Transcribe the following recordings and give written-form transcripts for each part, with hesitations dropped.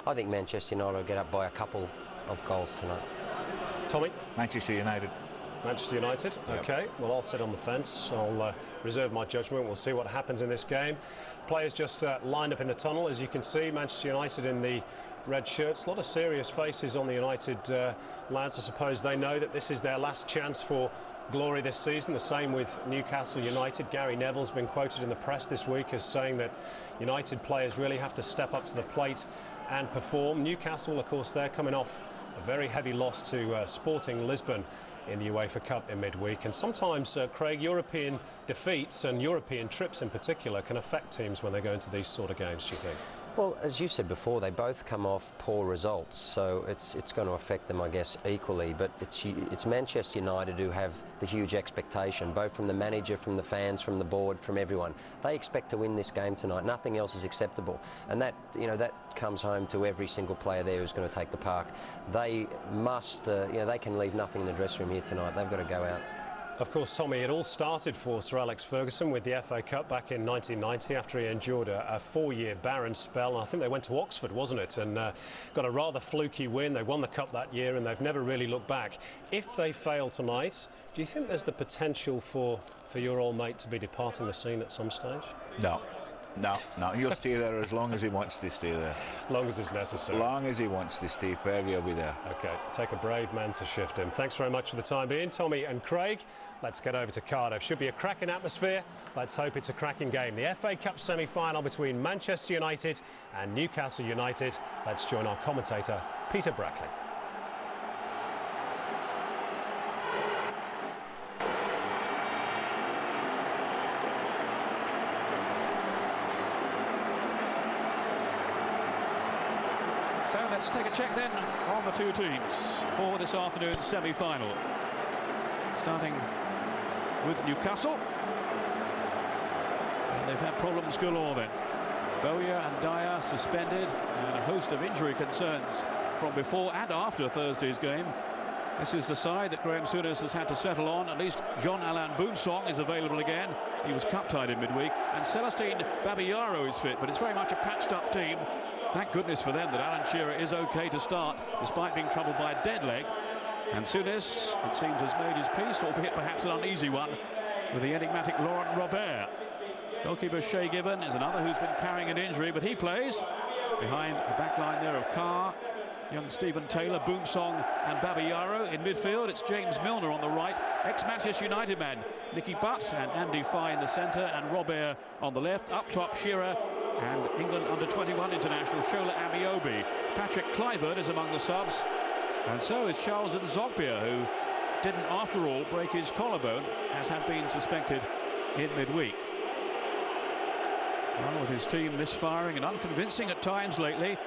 I think Manchester United will get up by a couple of goals tonight. Tommy? Manchester United. Manchester United? Yep. OK, well, I'll sit on the fence. I'll reserve my judgment. We'll see what happens in this game. Players just lined up in the tunnel, as you can see. Manchester United in the red shirts. A lot of serious faces on the United lads. I suppose they know that this is their last chance for glory this season. The same with Newcastle United. Gary Neville's been quoted in the press this week as saying that United players really have to step up to the plate and perform. Newcastle, of course, they're coming off a very heavy loss to Sporting Lisbon in the UEFA Cup in midweek. And sometimes, Craig, European defeats and European trips in particular can affect teams when they go into these sort of games, do you think? Well, as you said before, they both come off poor results, so it's going to affect them, I guess, equally. But it's Manchester United who have the huge expectation, both from the manager, from the fans, from the board, from everyone. They expect to win this game tonight. Nothing else is acceptable, and that comes home to every single player there who's going to take the park. They must, they can leave nothing in the dressing room here tonight. They've got to go out. Of course, Tommy, it all started for Sir Alex Ferguson with the FA Cup back in 1990 after he endured a 4-year barren spell. And I think they went to Oxford, wasn't it? And got a rather fluky win. They won the Cup that year and they've never really looked back. If they fail tonight, do you think there's the potential for your old mate to be departing the scene at some stage? No. He'll stay there as long as he wants to stay there. As long as it's necessary. As long as he wants to stay, Fergie will be there. OK, take a brave man to shift him. Thanks very much for the time being, Tommy and Craig. Let's get over to Cardiff. Should be a cracking atmosphere. Let's hope it's a cracking game. The FA Cup semi-final between Manchester United and Newcastle United. Let's join our commentator, Peter Brackley. So let's take a check then on the two teams for this afternoon's semi-final. Starting with Newcastle. And they've had problems galore then. Bowyer and Dyer suspended, and a host of injury concerns from before and after Thursday's game. This is the side that Graham Souness has had to settle on. At least Jean-Alain Boumsong is available again. He was cup-tied in midweek. And Celestine Babayaro is fit, but it's very much a patched-up team. Thank goodness for them that Alan Shearer is OK to start, despite being troubled by a dead leg. And Souness, it seems, has made his peace, albeit perhaps an uneasy one, with the enigmatic Laurent Robert. Goalkeeper Shay Given is another who's been carrying an injury, but he plays behind the back line there of Carr, young Stephen Taylor, Boumsong and Babayaro. In midfield, it's James Milner on the right, ex-Manchester United man Nicky Butt and Andy Fye in the centre, and Robert on the left. Up top, Shearer and England under-21 international Shola Amiobi. Patrick Kluivert is among the subs, and so is Charles Nzogbia, who didn't, after all, break his collarbone, as had been suspected in midweek. Well, with his team misfiring and unconvincing at times lately,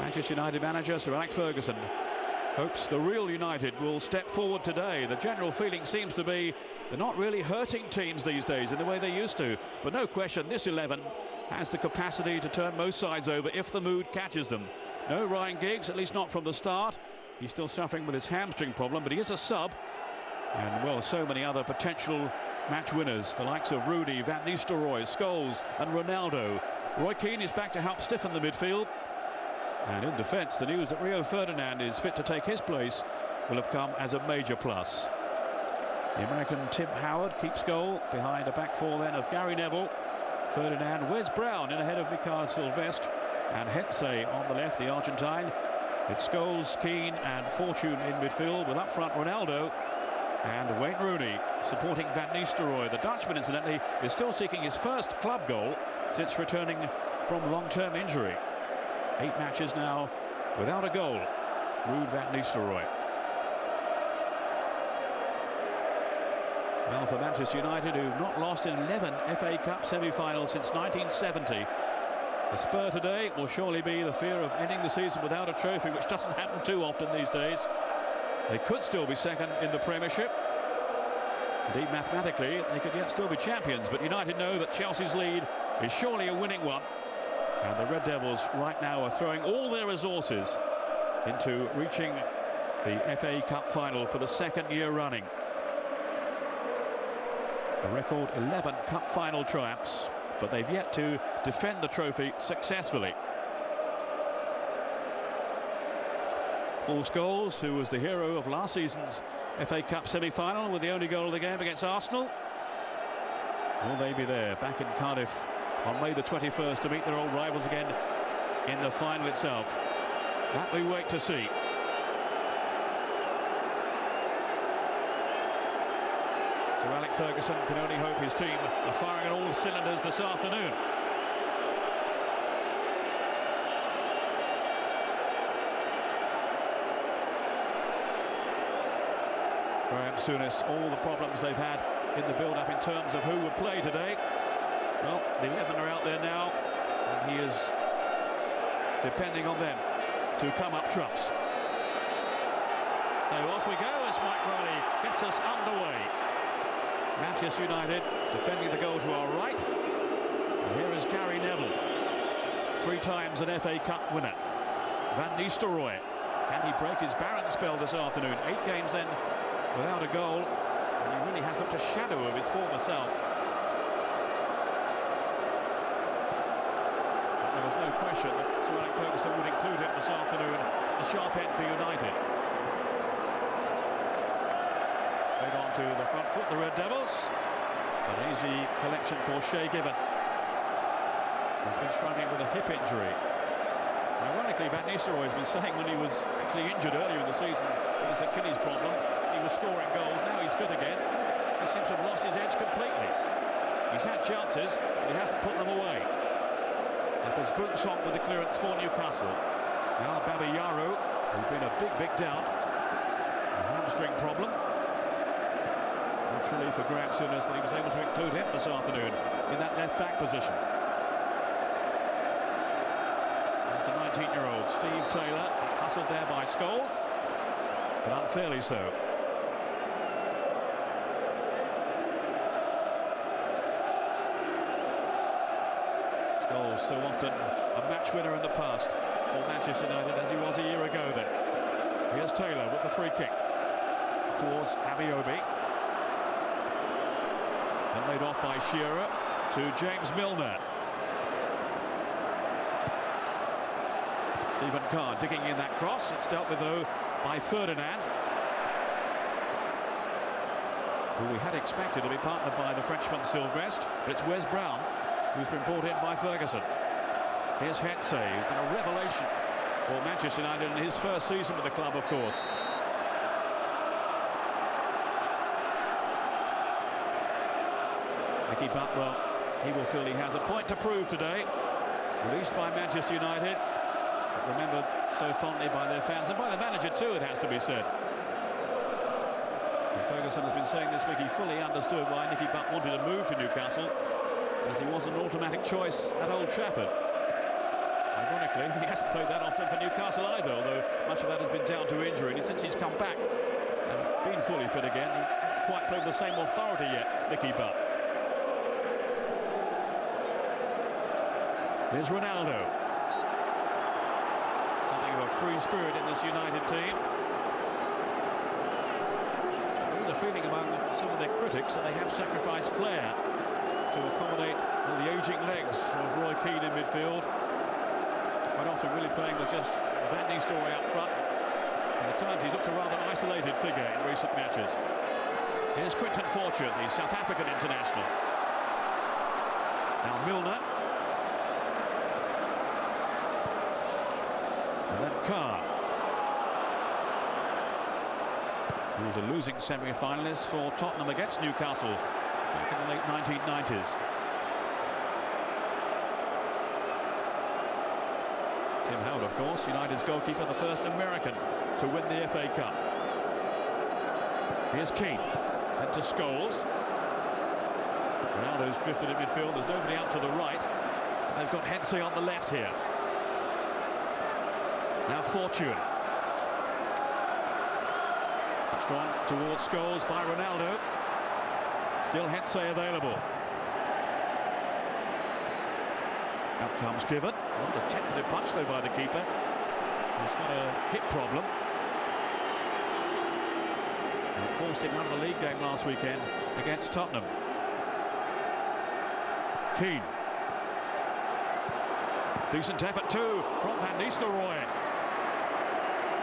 Manchester United manager Sir Alex Ferguson hopes the real United will step forward today. The general feeling seems to be they're not really hurting teams these days in the way they used to. But no question, this 11 has the capacity to turn most sides over if the mood catches them. No Ryan Giggs, at least not from the start. He's still suffering with his hamstring problem, but he is a sub. And, well, so many other potential match winners, the likes of Rudy, Van Nistelrooy, Scholes and Ronaldo. Roy Keane is back to help stiffen the midfield. And in defence, the news that Rio Ferdinand is fit to take his place will have come as a major plus. The American Tim Howard keeps goal behind a back four then of Gary Neville, Ferdinand, Wes Brown in ahead of Mikael Silvestre, and Hensey on the left, the Argentine. It's Scholes, Keane and Fortune in midfield, with up front Ronaldo and Wayne Rooney supporting Van Nistelrooy. The Dutchman, incidentally, is still seeking his first club goal since returning from long-term injury. 8 matches now without a goal. Ruud Van Nistelrooy. Well, for Manchester United, who've not lost in 11 FA Cup semi-finals since 1970, the spur today will surely be the fear of ending the season without a trophy, which doesn't happen too often these days. They could still be second in the Premiership. Indeed, mathematically, they could yet still be champions, but United know that Chelsea's lead is surely a winning one. And the Red Devils right now are throwing all their resources into reaching the FA Cup final for the second year running. A record 11 Cup final triumphs, but they've yet to defend the trophy successfully. Paul Scholes, who was the hero of last season's FA Cup semi-final with the only goal of the game against Arsenal. Will they be there back in Cardiff on May the 21st to meet their old rivals again in the final itself? That we wait to see. So Alex Ferguson can only hope his team are firing on all cylinders this afternoon. Graham Souness, all the problems they've had in the build-up in terms of who would play today. Well, the 11 are out there now, and he is depending on them to come up trumps. So off we go as Mike Riley gets us underway. Manchester United defending the goal to our right. And here is Gary Neville, 3 times an FA Cup winner. Van Nistelrooy, can he break his barren spell this afternoon? 8 games then without a goal, and he really has looked a shadow of his former self. But there was no question that Sir Alex Ferguson would include him this afternoon at the sharp end for United. Straight on to the front foot, the Red Devils. An easy collection for Shay Given. He's been struggling with a hip injury. Ironically, Van Nistelrooy has been saying when he was actually injured earlier in the season with his Achilles problem, he was scoring goals. Now he's fit again. He seems to have lost his edge completely. He's had chances, but he hasn't put them away. That was Boonsong with the clearance for Newcastle. Now Babi Yaro, who's been a big doubt. A hamstring problem. Much relief for Graham Souness that he was able to include him this afternoon in that left-back position. There's the 19-year-old Steve Taylor, hustled there by Scholes, but unfairly so. Scholes, so often a match winner in the past for Manchester United, as he was a year ago then. Here's Taylor with the free kick towards Abiobi. And laid off by Shearer to James Milner. Stephen Carr digging in that cross. It's dealt with though by Ferdinand, who we had expected to be partnered by the Frenchman Sylvestre, but it's Wes Brown who's been brought in by Ferguson. Here's Hensey, who's been a revelation for Manchester United in his first season with the club, of course. Nicky Butt, well, he will feel he has a point to prove today. Released by Manchester United, but remembered so fondly by their fans and by the manager too, it has to be said. And Ferguson has been saying this week he fully understood why Nicky Butt wanted to move to Newcastle, as he was an automatic choice at Old Trafford. Ironically, he hasn't played that often for Newcastle either, although much of that has been down to injury. And since he's come back and been fully fit again, he hasn't quite played with the same authority yet, Nicky Butt. Here's Ronaldo. Something of a free spirit in this United team. There is a feeling among some of their critics that they have sacrificed flair to accommodate all the ageing legs of Roy Keane in midfield. Quite often really playing with just Van Nistelrooy up front. And at times he's looked a rather isolated figure in recent matches. Here's Quinton Fortune, the South African international. Now Milner. And then Carr, who was a losing semi-finalist for Tottenham against Newcastle back in the late 1990s. Tim Howard, of course, United's goalkeeper, the first American to win the FA Cup. Here's Keane, then to Scholes. Ronaldo's drifted in midfield, there's nobody out to the right. They've got Hensey on the left here. Now Fortune. Touched on towards Scholes by Ronaldo. Still Hensey available. Out comes Given. Not a tentative punch though by the keeper. He's got a hip problem. And forced him out of the league game last weekend against Tottenham. Keane. Decent effort too from Van Nistelrooy.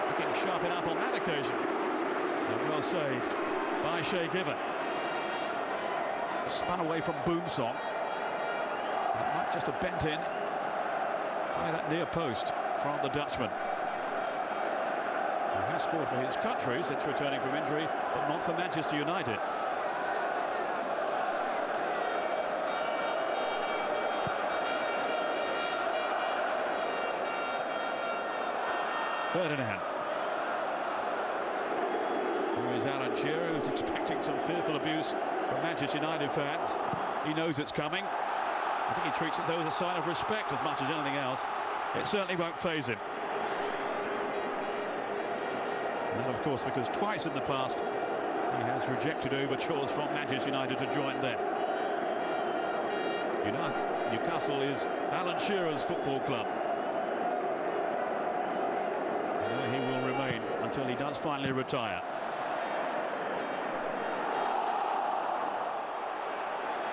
Looking sharp enough on that occasion. And well saved by Shea Given. Spun away from Boomsong. It might just have bent in by that near post from the Dutchman. He has scored for his country since returning from injury, but not for Manchester United. Ferdinand. Here is Alan Shearer, who's expecting some fearful abuse from Manchester United fans. He knows it's coming. I think he treats it as a sign of respect as much as anything else. It certainly won't faze him. And of course, because twice in the past he has rejected overtures from Manchester United to join them. Newcastle is Alan Shearer's football club. And there he will remain until he does finally retire.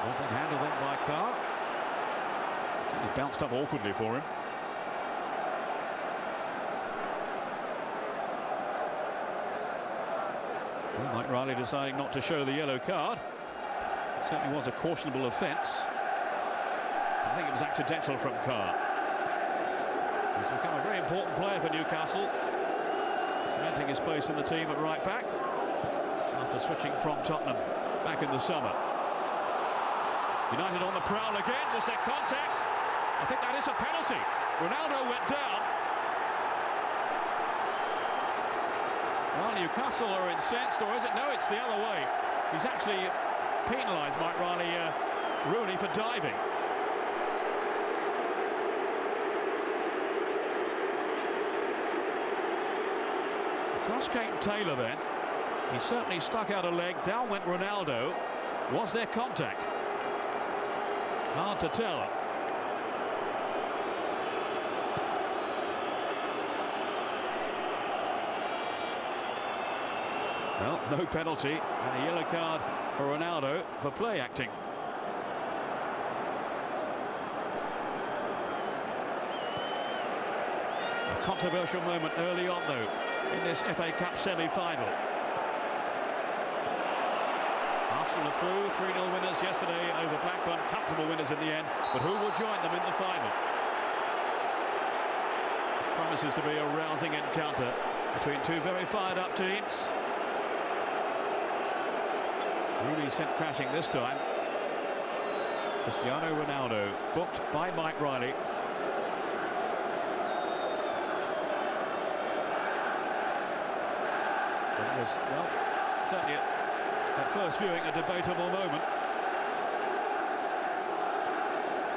Was that handled then by Carr? I think he bounced up awkwardly for him. Well, Mike Riley deciding not to show the yellow card. It certainly was a cautionable offence. I think it was accidental from Carr. He's become a very important player for Newcastle, cementing his place in the team at right back after switching from Tottenham back in the summer. United on the prowl again. Was there contact? I think that is a penalty. Ronaldo went down. Well, Newcastle are incensed, or is it? No, it's the other way. He's actually penalised Mike Riley, Rooney, for diving. Across came Taylor then. He certainly stuck out a leg. Down went Ronaldo. Was there contact? Hard to tell. Well, no penalty and a yellow card for Ronaldo for play acting. A controversial moment early on though in this FA Cup semi-final. Arsenal are through, 3-0 winners yesterday over Blackburn, comfortable winners in the end, but who will join them in the final? This promises to be a rousing encounter between two very fired up teams. Rooney sent crashing this time. Cristiano Ronaldo booked by Mike Riley. But it was, well, certainly at first viewing a debatable moment.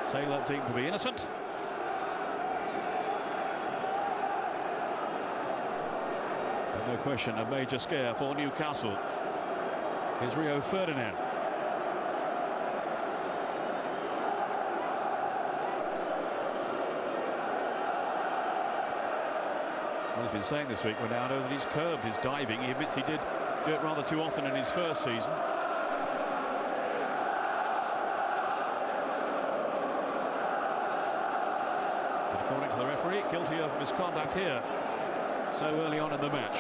Taylor deemed to be innocent. But no question, a major scare for Newcastle. Here's Rio Ferdinand. Well, he's been saying this week, Ronaldo, that he's curbed his diving. He admits he did do it rather too often in his first season. But according to the referee, guilty of misconduct here so early on in the match.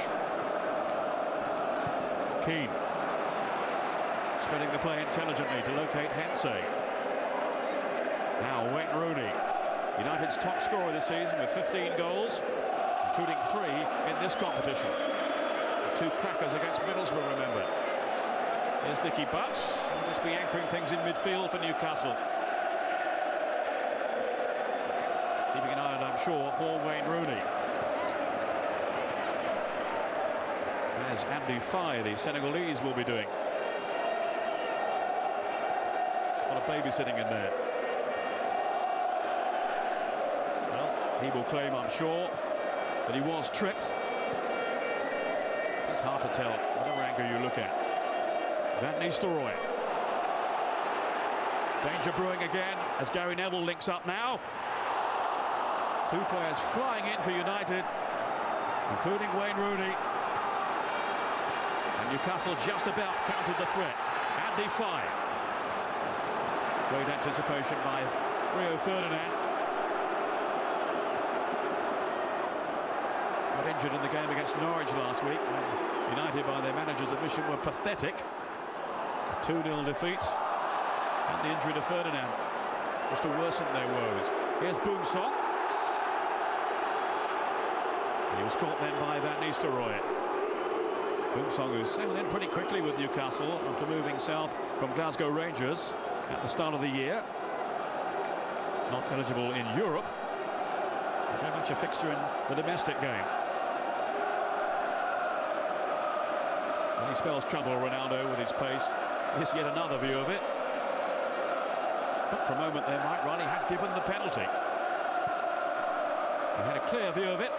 Keane. Spreading the play intelligently to locate Hensey. Now Wayne Rooney, United's top scorer this season with 15 goals, including 3 in this competition. The 2 crackers against Middlesbrough, remember. Here's Nicky Butt, will just be anchoring things in midfield for Newcastle. Keeping an eye on, I'm sure, for Wayne Rooney. As Andy Faye, the Senegalese, will be doing. Babysitting in there. Well, he will claim, I'm sure, that he was tripped. It's hard to tell, whatever angle you look at. Van Nistelrooy. Danger brewing again as Gary Neville links up now. 2 players flying in for United, including Wayne Rooney. And Newcastle just about countered the threat. Andy Faye. Great anticipation by Rio Ferdinand. But injured in the game against Norwich last week, when United, by their manager's admission, were pathetic. A 2-0 defeat, and the injury to Ferdinand was to worsen their woes. Here's Boomsong. He was caught then by Van Nistelrooy. Boomsong, who settled in pretty quickly with Newcastle after moving south from Glasgow Rangers at the start of the year. Not eligible in Europe. Very much a fixture in the domestic game. And he spells trouble, Ronaldo, with his pace. Here's yet another view of it. But for a moment there, Mike Riley had given the penalty. He had a clear view of it.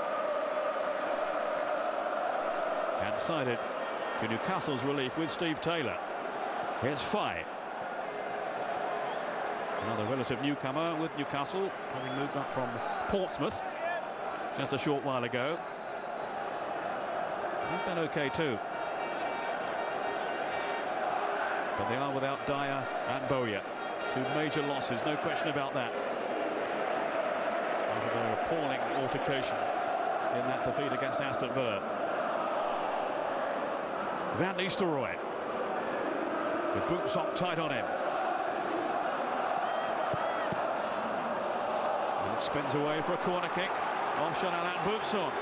And sided to Newcastle's relief with Steve Taylor. Here's Fye. Another relative newcomer with Newcastle, having moved up from Portsmouth just a short while ago. He's done okay too. But they are without Dyer and Bowyer. Two major losses, no question about that. After their appalling altercation in that defeat against Aston Villa. Van Nistelrooy with Boomsong tight on him. And it spins away for a corner kick. Offshot Alain Boomsong.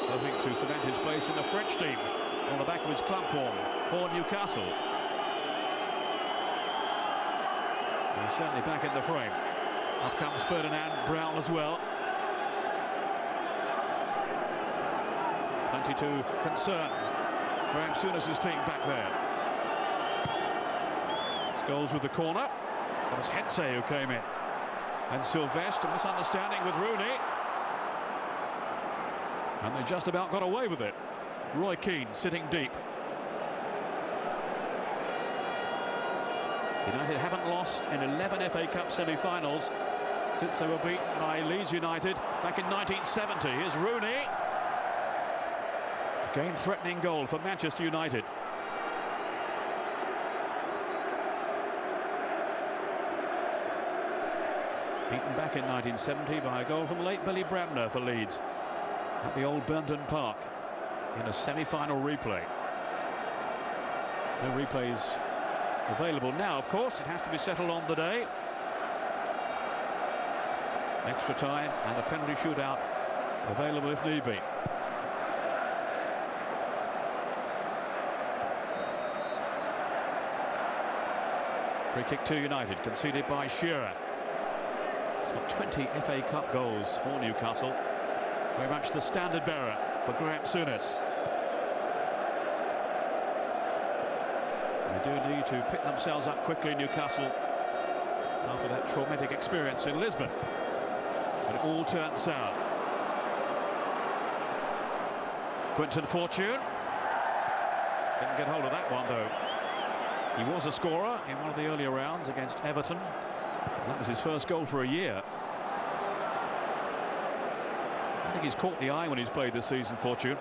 Hoping to cement his place in the French team on the back of his club form for Newcastle. He's certainly back in the frame. Up comes Ferdinand, Brown as well. Plenty to concern Graham Souness's team back there. Scholes with the corner. It was Hensey who came in. And Sylvestre, a misunderstanding with Rooney. And they just about got away with it. Roy Keane sitting deep. United haven't lost in 11 FA Cup semi-finals since they were beaten by Leeds United back in 1970. Here's Rooney. Again, threatening goal for Manchester United. Beaten back in 1970 by a goal from late Billy Bremner for Leeds at the old Burnton Park in a semi-final replay. No replays available now, of course. It has to be settled on the day. Extra time and a penalty shootout available if need be. Free kick to United, conceded by Shearer. He's got 20 FA Cup goals for Newcastle. Very much the standard bearer for Graham Souness. They do need to pick themselves up quickly, Newcastle, after that traumatic experience in Lisbon. But it all turned sour. Quinton Fortune didn't get hold of that one, though. He was a scorer in one of the earlier rounds against Everton. That was his first goal for a year. I think he's caught the eye when he's played this season, Fortune.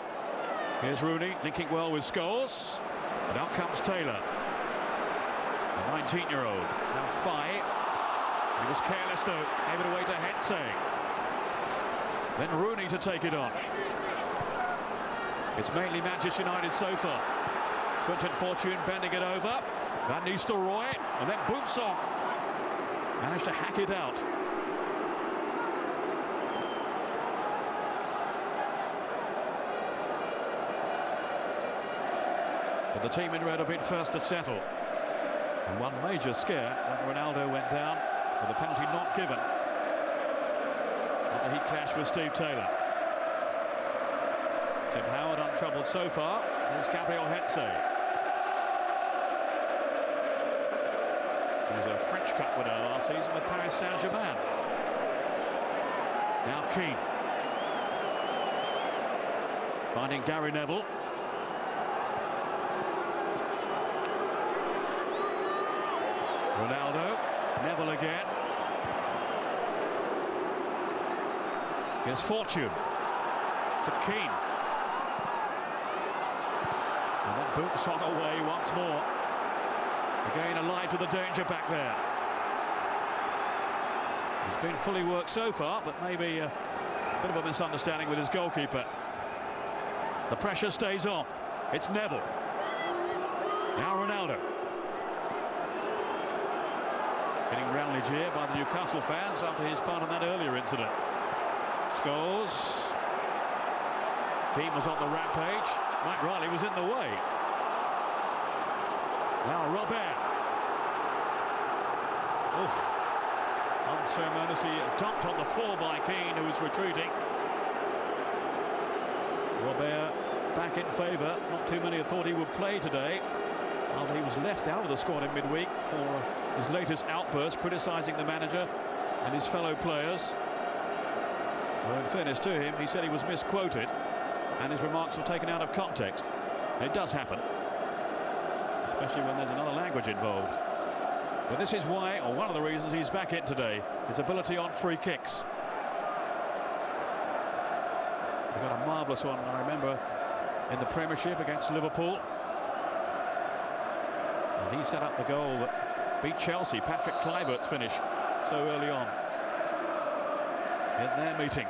Here's Rooney linking well with Scholes. And out comes Taylor. The 19-year-old. Now Fye. He was careless though. Gave it away to Hensey. Then Rooney to take it on. It's mainly Manchester United so far. Quinton Fortune bending it over. Van Nistelrooy. And then Boomsong managed to hack it out. But the team in red a bit first to settle. And one major scare when Ronaldo went down with the penalty not given. After he clashed with Steve Taylor. Tim Howard untroubled so far. There's Gabriel Hensey. He was a French Cup winner last season with Paris Saint-Germain. Now Keane. Finding Gary Neville. Ronaldo, Neville again. Here's Fortune to Keane. And then Boomsong away once more. Again alive to the danger back there. He's been fully worked so far, but maybe Bit of a misunderstanding with his goalkeeper. The pressure stays on. It's Neville. Now Ronaldo. Getting roundly jeered by the Newcastle fans after his part in that earlier incident. Scholes. Keane was on the rampage. Mike Riley was in the way. Now Robert. Oof. Unceremoniously dumped on the floor by Keane, who was retreating. Robert back in favour. Not too many thought he would play today, after he was left out of the squad in midweek for his latest outburst, criticising the manager and his fellow players. Well, in fairness to him, he said he was misquoted and his remarks were taken out of context. And it does happen, especially when there's another language involved. But this is why, or one of the reasons, he's back in today, his ability on free kicks. He got a marvellous one, I remember, in the Premiership against Liverpool. And he set up the goal that beat Chelsea, Patrick Kluivert's finish, so early on in their meeting.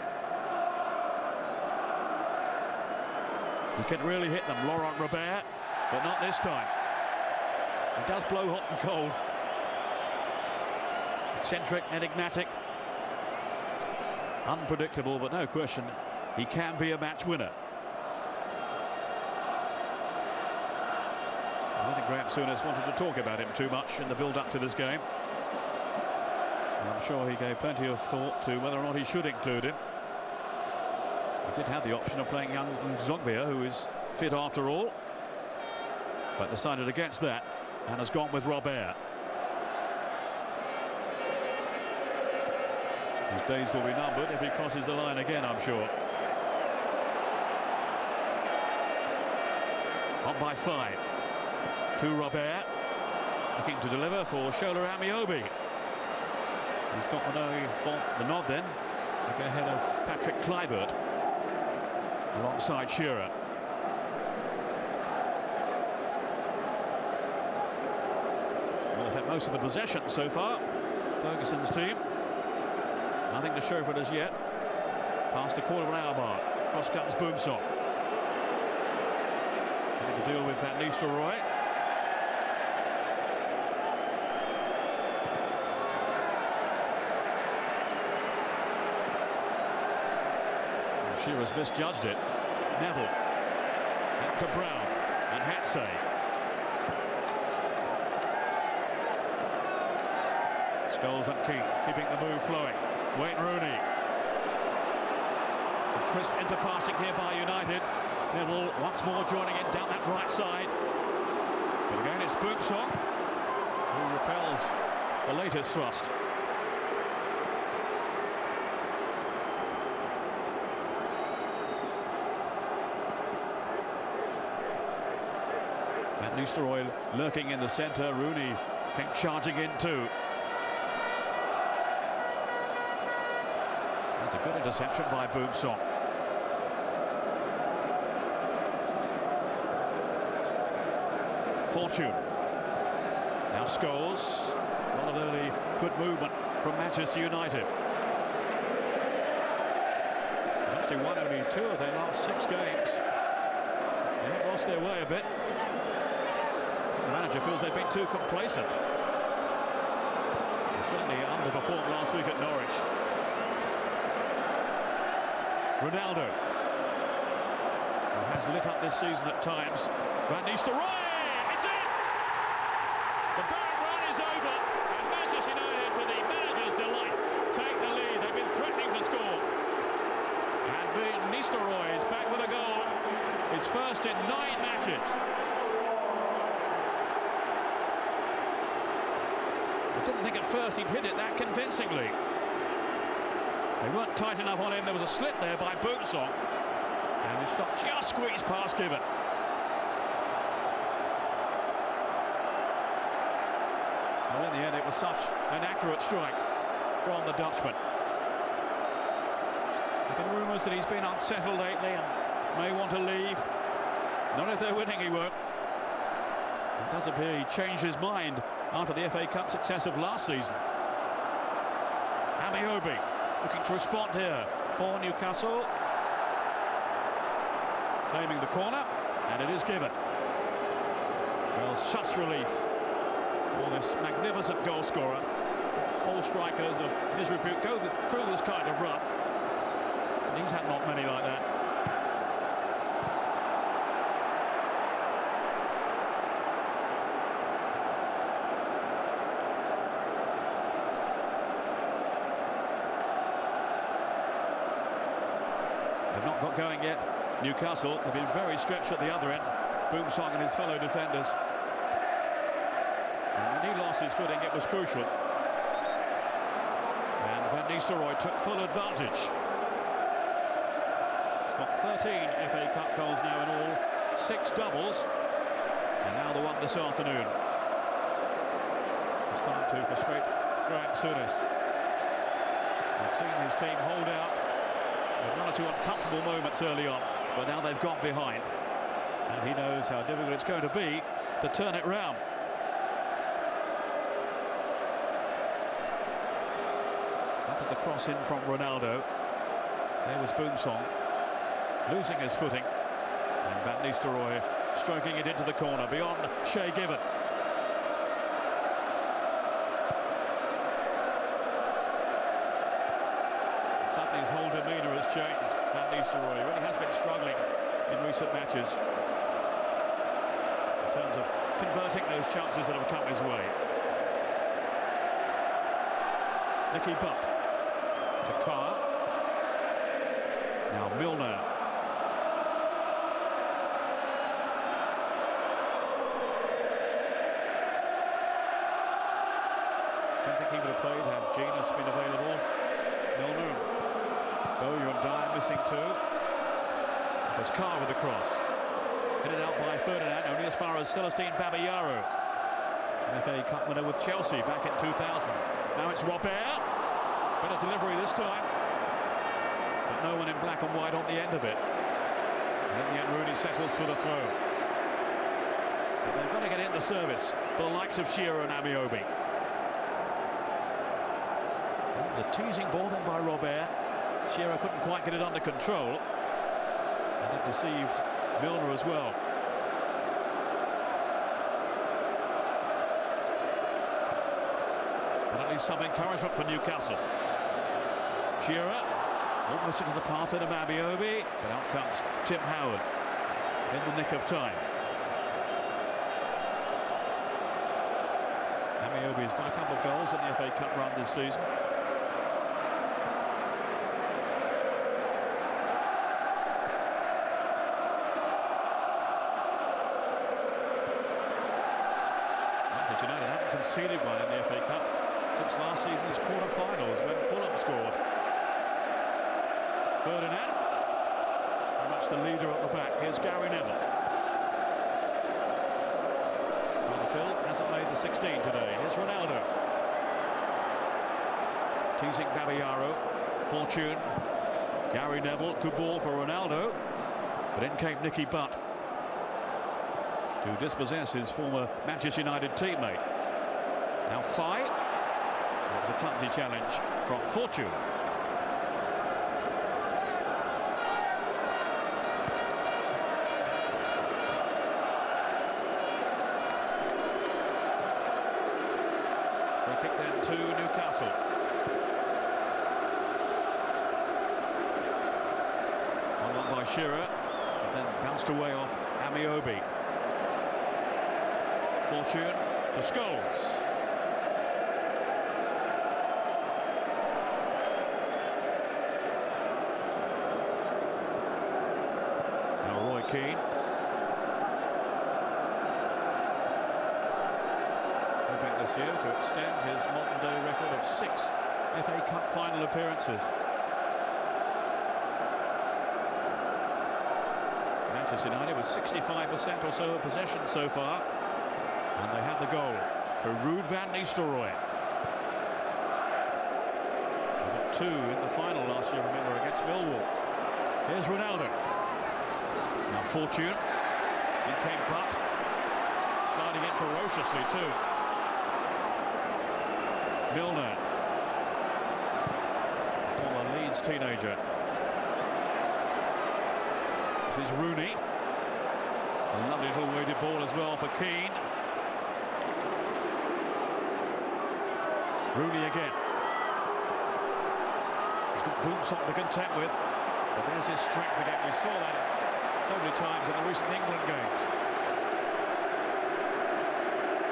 He can really hit them, Laurent Robert, but not this time. He does blow hot and cold. Eccentric, enigmatic, unpredictable, but no question, he can be a match winner. I don't think Graham Souness wanted to talk about him too much in the build-up to this game. And I'm sure he gave plenty of thought to whether or not he should include him. He did have the option of playing young Zogbia, who is fit after all, but decided against that and has gone with Robert. His days will be numbered if he crosses the line again, I'm sure. On by 5 to Robert, looking to deliver for Shola Amiobi. He's got the nod then, to go ahead of Patrick Kluivert alongside Shearer. Well, they've had most of the possession so far, Ferguson's team. Nothing to show for it as yet. Past the quarter of an hour mark. Cross comes Boomsong. Having to deal with Van Nistelrooy. Shearer's misjudged it. Neville. Back to Brown. And Hatsay. Scholes and Keane keeping the move flowing. Wayne Rooney. Some crisp interpassing here by United. Neville once more joining in down that right side. But again it's Boomsong who repels the latest thrust. Van Nistelrooy lurking in the centre. Rooney came charging in too. That's a good interception by Boomsong. Fortune. Now Scholes. A lot of early good movement from Manchester United. They've actually won only 2 of their last 6 games. They have lost their way a bit. The manager feels they've been too complacent. They certainly underperformed last week at Norwich. Ronaldo, who has lit up this season at times. Van Nistelrooy, it's in! The Barrett run is over, and Manchester United, to the manager's delight, take the lead. They've been threatening to score. And Van Nistelrooy is back with a goal. His first in 9 matches. I didn't think at first he'd hit it that convincingly. They weren't tight enough on him. There was a slip there by Boomsong, and his shot just squeezed past Given. Well, in the end, it was such an accurate strike from the Dutchman. There have been rumours that he's been unsettled lately and may want to leave. Not if they're winning, he won't. It does appear he changed his mind after the FA Cup success of last season. Amiobi looking to respond here. for Newcastle. Claiming the corner, and it is given. Well, such relief for this magnificent goal scorer. All strikers of his repute go through this kind of run, and he's had not many like that. They've not got going yet. Newcastle have been very stretched at the other end. Boomsong and his fellow defenders. And when he lost his footing, it was crucial. And Van Nistelrooy took full advantage. He's got 13 FA Cup goals now in all, 6 doubles, and now the one this afternoon. It's time to frustrate Graham Souness. We've seen his team hold out with 1 or 2 uncomfortable moments early on, but now they've got behind, and he knows how difficult it's going to be to turn it round. That was the cross in from Ronaldo. There was Boomsong losing his footing, and Van Nistelrooy stroking it into the corner beyond Shay Given. Suddenly his whole demeanour has changed. Van Nistelrooy really has been struggling in recent matches in terms of converting those chances that have come his way. Nicky Butt to Carr. Now Milner. Don't think he would have played had Genus been available. Milner. Bowen Dyer missing 2. There's Carr with the cross. Headed out by Ferdinand, only as far as Celestine Babayaro. An FA Cup winner with Chelsea back in 2000. Now it's Robert. Better delivery this time. But no one in black and white on the end of it. And in the end, Rooney settles for the throw. But they've got to get in the service for the likes of Shearer and Amiobi. It was a teasing ball then by Robert. Shearer couldn't quite get it under control, and that deceived Milner as well. But at least some encouragement for Newcastle. Shearer almost into the path of Amiobi, but out comes Tim Howard in the nick of time. Amiobi's got a couple of goals in the FA Cup run this season. United haven't conceded one in the FA Cup since last season's quarter-finals when Fulham scored. Ferdinand, very much the leader at the back. Here's Gary Neville. Well, Phil hasn't made the 16 today. Here's Ronaldo. Teasing Babayaro. Fortune. Gary Neville. Good ball for Ronaldo. But in came Nicky Butt to dispossess his former Manchester United teammate. Now Faye. That was a clumsy challenge from Fortune. Free kick then to Newcastle. One by Shearer, and then bounced away off Amiobi. Fortune to Scholes. Now Roy Keane. Hoping this year to extend his modern-day record of 6 FA Cup final appearances. Manchester United with 65% or so of possession so far. And they have the goal through Ruud van Nistelrooy. They got 2 in the final last year, remember, against Millwall. Here's Ronaldo. Now Fortune. In came Butt. Sliding in ferociously too. Milner. Former Leeds teenager. This is Rooney. A lovely little weighted ball as well for Keane. Rooney again. He's got Boomsong to contend with, but there's his strength again. We saw that so many times in the recent England games.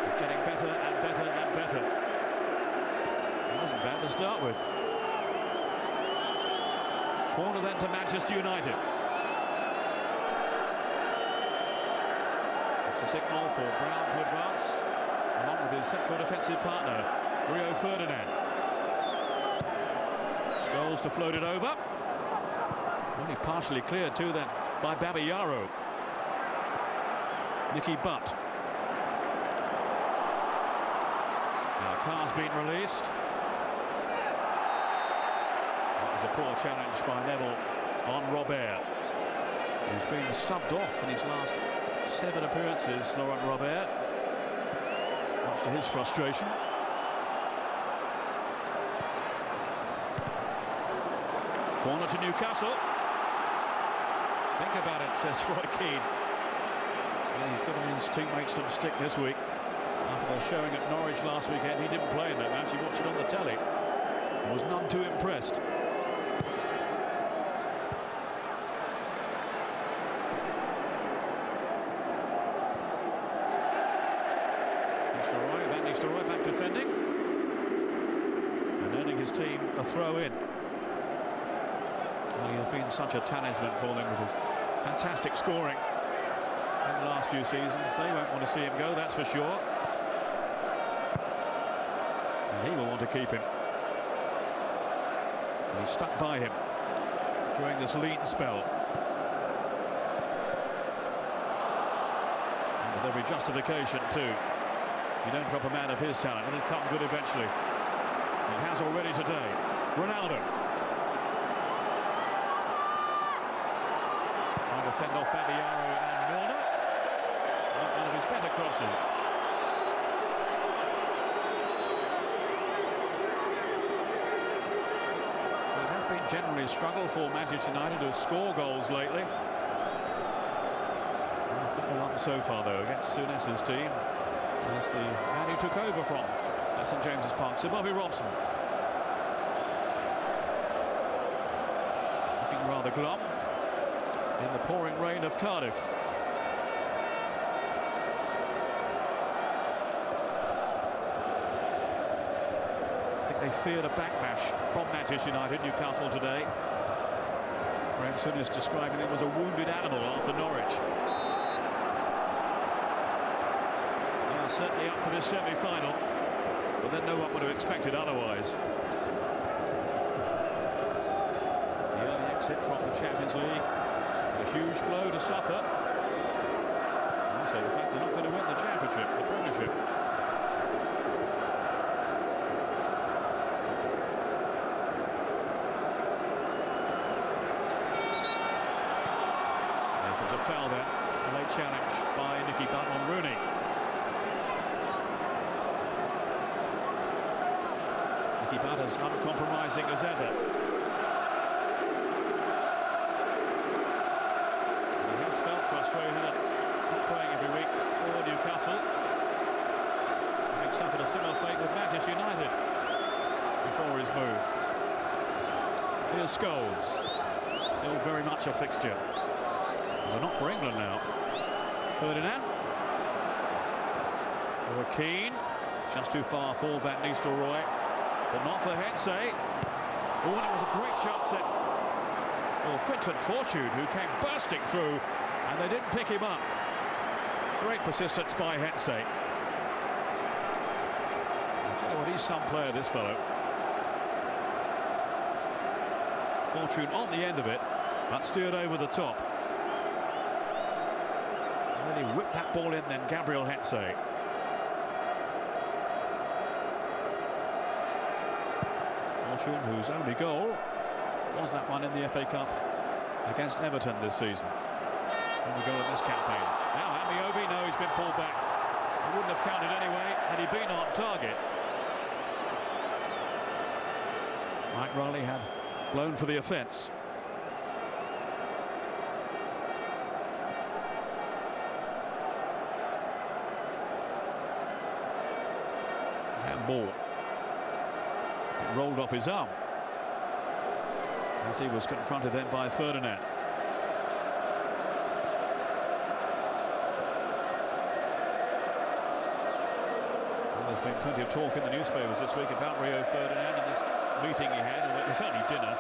He's getting better and better and better. It wasn't bad to start with. Corner then to Manchester United. It's a signal for Brown to advance, along with his central defensive partner, Rio Ferdinand. Scholes to float it over. Only partially cleared too then by Babayaro. Nicky Butt. Now Carr's been released. That was a poor challenge by Neville on Robert. He's been subbed off in his last 7 appearances, Laurent Robert, much to his frustration. Corner to Newcastle. Think about it, says Roy Keane. Yeah, he's given his teammates some stick this week. After their showing at Norwich last weekend, he didn't play in that match. He watched it on the telly. He was none too impressed. Van Nistelrooy back defending. And earning his team a throw-in. Well, he has been such a talisman for them with his fantastic scoring in the last few seasons. They won't want to see him go, that's for sure. And he will want to keep him. And he stuck by him during this lean spell. And with every justification too. You don't drop a man of his talent, it'll come good eventually. It has already today. Ronaldo. Trying to fend off Babayaro and Milner. One of his better crosses. It has been generally a struggle for Manchester United to score goals lately. Got the one so far though against Souness's team. As the man who took over from St James's Park, Sir Bobby Robson. Looking rather glum in the pouring rain of Cardiff. I think they feared a backlash from Manchester United, Newcastle today. Graham Souness describing it as a wounded animal after Norwich. Certainly up for this semi-final, but then no one would have expected otherwise. The early exit from the Champions League was a huge blow to suffer. Also the fact they're not going to win the championship, the Premiership. Yes, it was a foul there, a late challenge by Nicky Butt on Rooney. Nicky Butt as uncompromising as ever. And he has felt frustrated at not playing every week for Newcastle. Having suffered a similar fate with Manchester United before his move. Here's Scholes. Still very much a fixture. Well, not for England now. Ferdinand. Or Keane. It's just too far for Van Nistelrooy. But not for Hensey. Oh, and it was a great shot set. Well, Quinton Fortune, who came bursting through, and they didn't pick him up. Great persistence by Hensey. I'll tell you what, he's some player, this fellow. Fortune on the end of it, but steered over the top. And then he whipped that ball in, then Gabriel Hensey. Whose only goal was that one in the FA Cup against Everton this season. Only goal in this campaign. Now Amiobi, no, he's been pulled back. He wouldn't have counted anyway had he been on target. Mike Riley had blown for the offence. Handball. It rolled off his arm as he was confronted then by Ferdinand. There's been plenty of talk in the newspapers this week about Rio Ferdinand and this meeting he had, and it was only dinner,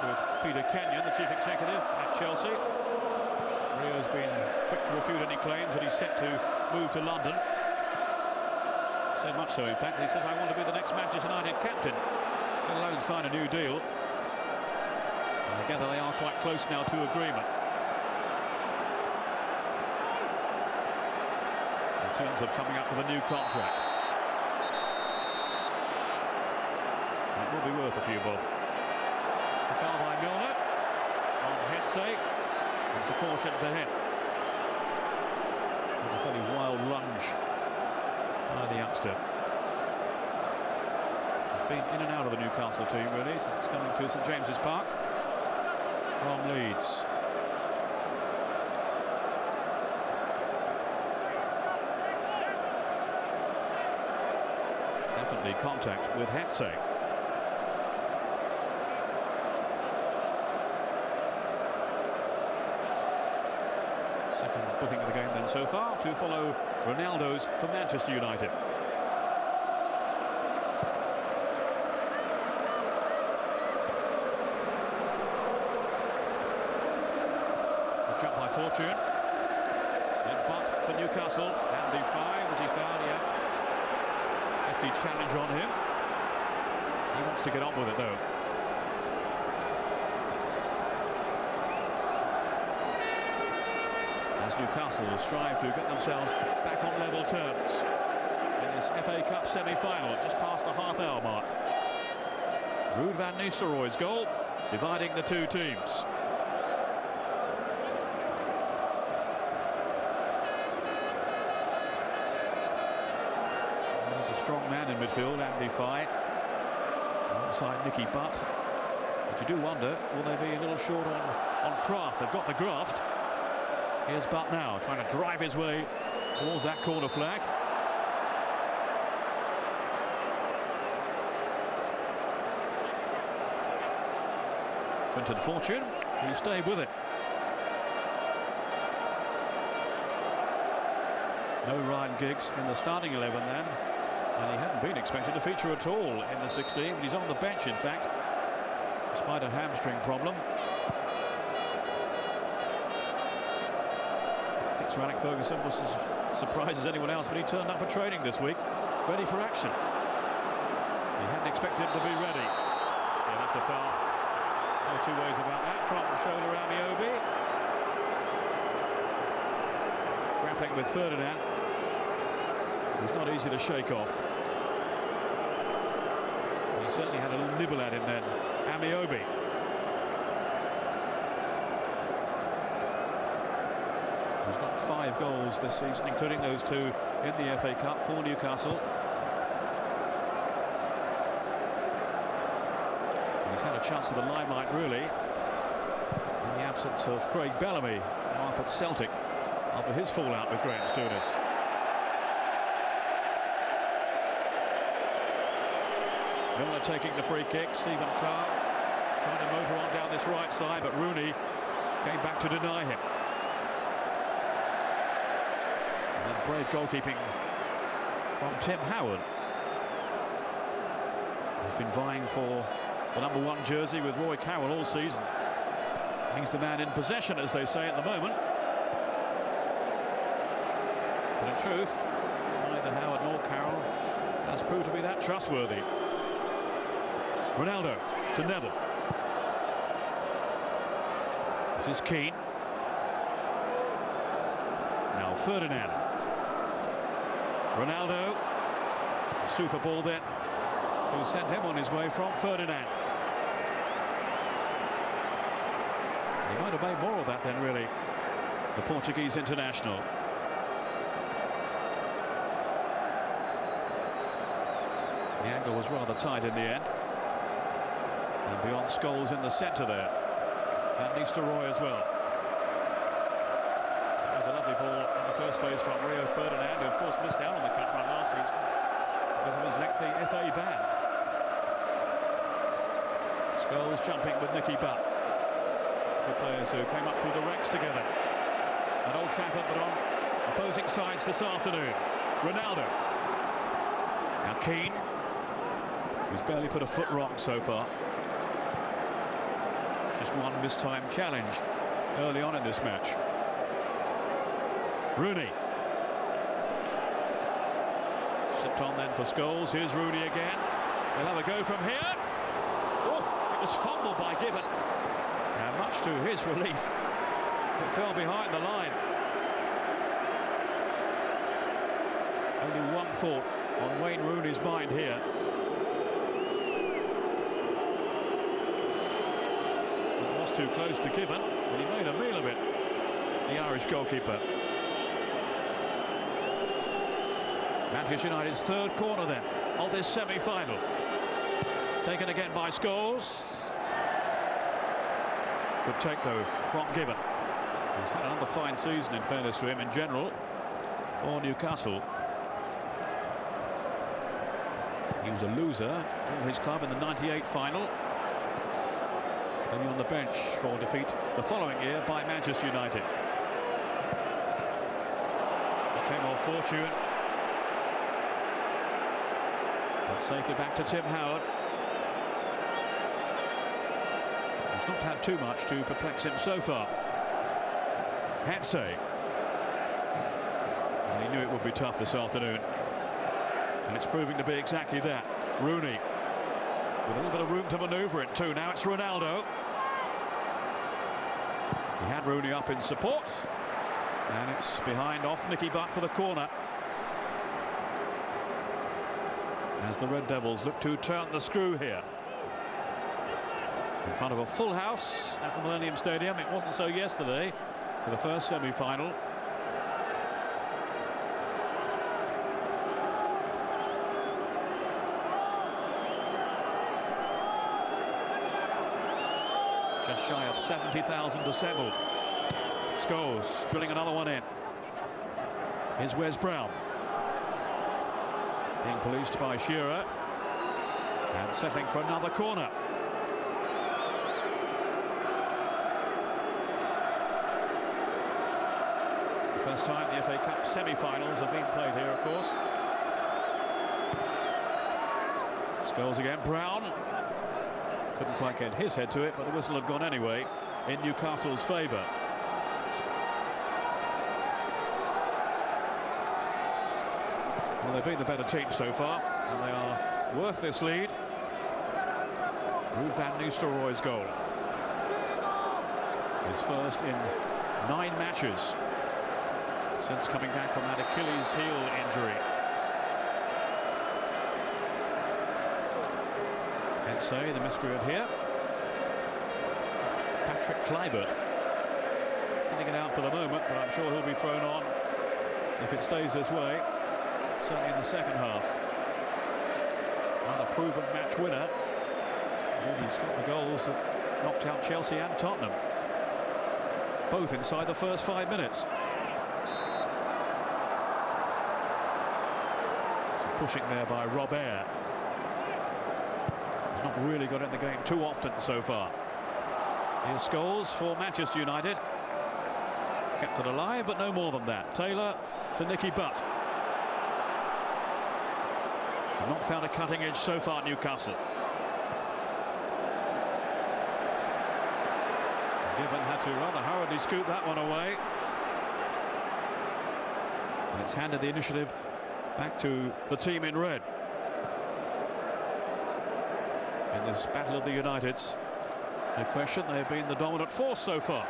with Peter Kenyon, the chief executive at Chelsea. Rio's been quick to refute any claims that he's set to move to London. So much so, in fact, that he says, I want to be the next Manchester United captain, let alone sign a new deal. And I gather they are quite close now to agreement. In terms of coming up with a new contract. It will be worth a few bob. It's a foul by Milner on Hensey. It's a caution for him. There's a fairly wild lunge by the youngster. He's been in and out of the Newcastle team really since coming to St James's Park from Leeds. Definitely contact with Hensey. Second booking of the game then so far, to follow Ronaldo's for Manchester United. A jump by Fortune. Then Buck for Newcastle. Andy Fry, was he fouled? Yeah. Hefty challenge on him. He wants to get on with it though. As Newcastle strive to get themselves back on level terms in this FA Cup semi-final, just past the half-hour mark. Ruud van Nistelrooy's goal dividing the two teams. There's a strong man in midfield, Andy Fye, alongside Nicky Butt. But you do wonder, will they be a little short on craft? They've got the graft. Here's Butt now, trying to drive his way towards that corner flag. Quinton Fortune, who stayed with it. No Ryan Giggs in the starting 11 then, and he hadn't been expected to feature at all in the 16, but he's on the bench in fact, despite a hamstring problem. Sir Alex Ferguson was as surprised as anyone else when he turned up for training this week, ready for action. He hadn't expected him to be ready. Yeah, that's a foul. No two ways about that. From the shoulder, Amiobi. Grappling with Ferdinand. He's not easy to shake off. He certainly had a little nibble at him then. Amiobi. He's got 5 goals this season, including those 2 in the FA Cup for Newcastle. And he's had a chance of the limelight, really, in the absence of Craig Bellamy, now up at Celtic, after his fallout with Graham Souness. Milner taking the free kick. Stephen Carr trying to motor on down this right side, but Rooney came back to deny him. Brave goalkeeping from Tim Howard. He's been vying for the #1 jersey with Roy Carroll all season. He's the man in possession, as they say at the moment. But in truth, neither Howard nor Carroll has proved to be that trustworthy. Ronaldo to Neville. This is Keane. Now Ferdinand. Ronaldo, super ball then to send him on his way from Ferdinand. He might have made more of that then, really, the Portuguese international. The angle was rather tight in the end. And beyond Scholes in the centre there. Van Nistelrooy as well. There's a lovely ball in the first place from Rio Ferdinand, who of course missed out on the cup run last season. because of his lengthy FA ban. Scholes jumping with Nicky Butt. Two players who came up through the ranks together at Old Trafford, but on opposing sides this afternoon. Ronaldo. Now Keane, who's barely put a foot wrong so far. Just one mistimed challenge early on in this match. Rooney. Slipped on then for Scholes. Here's Rooney again. He'll have a go from here. Oof, it was fumbled by Given. And much to his relief, it fell behind the line. Only one thought on Wayne Rooney's mind here. It was too close to Given, but he made a meal of it, the Irish goalkeeper. Manchester United's third corner then of this semi-final. Taken again by Scholes. Good take though from Given. He's had another fine season, in fairness to him, in general, for Newcastle. He was a loser for his club in the '98 final. Only on the bench for defeat the following year by Manchester United. Became more fortune. But safely back to Tim Howard. He's not had too much to perplex him so far. Hatsay. And he knew it would be tough this afternoon. And it's proving to be exactly that. Rooney with a little bit of room to manoeuvre it too. Now it's Ronaldo. He had Rooney up in support. And it's behind off Nicky Butt for the corner. As the Red Devils look to turn the screw here. In front of a full house at the Millennium Stadium. It wasn't so yesterday for the first semi-final. Just shy of 70,000 assembled. Scholes drilling another one in. Here's Wes Brown. Being policed by Shearer. And settling for another corner. The first time the FA Cup semi-finals have been played here, of course. Scholes again. Brown. Couldn't quite get his head to it, but the whistle had gone anyway in Newcastle's favour. Well, they've been the better team so far, and they are worth this lead. Ruud van Nistelrooy's goal. His first in 9 matches since coming back from that Achilles heel injury. Let's say the miscreant here. Patrick Kluivert sitting it out for the moment, but I'm sure he'll be thrown on if it stays this way. Certainly in the second half. Another proven match winner. And he's got the goals that knocked out Chelsea and Tottenham. Both inside the first 5 minutes. So pushing there by Robert. He's not really got in the game too often so far. Here's Scholes for Manchester United. Kept it alive, but no more than that. Taylor to Nicky Butt. Not found a cutting edge so far, Newcastle. Given had to rather hurriedly scoop that one away. And it's handed the initiative back to the team in red. In this battle of the Uniteds, no question, they've been the dominant force so far.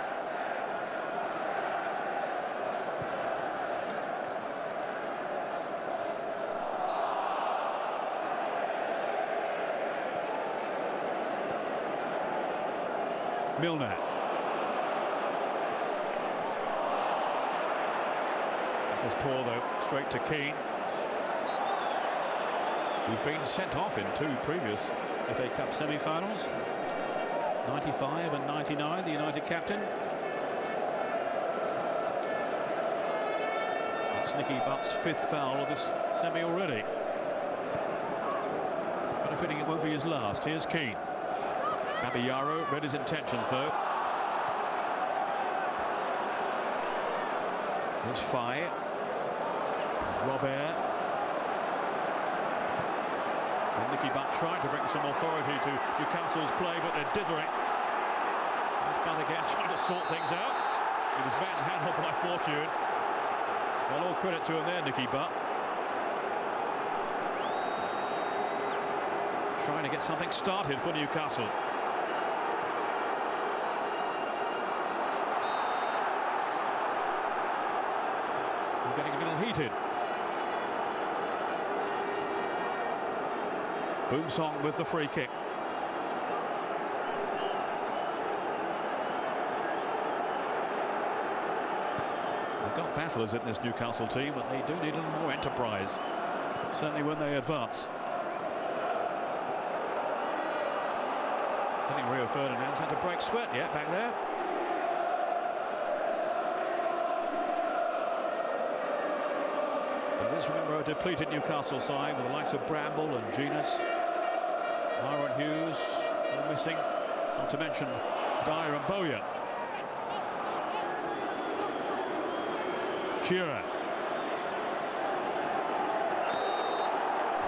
Milner. That was poor though, straight to Keane. Who's been sent off in 2 previous FA Cup semi-finals. 95 and 99, the United captain. That's Nicky Butt's 5th foul of this semi already. Got a feeling it won't be his last. Here's Keane. Abiyaro read his intentions though. Here's Fye. Robert. And Nicky Butt trying to bring some authority to Newcastle's play, but they're dithering. Here's Butt again trying to sort things out. He was manhandled by Fortune. Well, all credit to him there, Nicky Butt. Trying to get something started for Newcastle. We're getting a little heated. Boomsong with the free kick. They've got battlers in this Newcastle team, but they do need a little more enterprise, certainly when they advance. I think Rio Ferdinand's had to break sweat yet back there. But this, remember, a depleted Newcastle side with the likes of Bramble and Genus. Aaron Hughes all missing, not to mention Dyer and Bowyer. Shearer.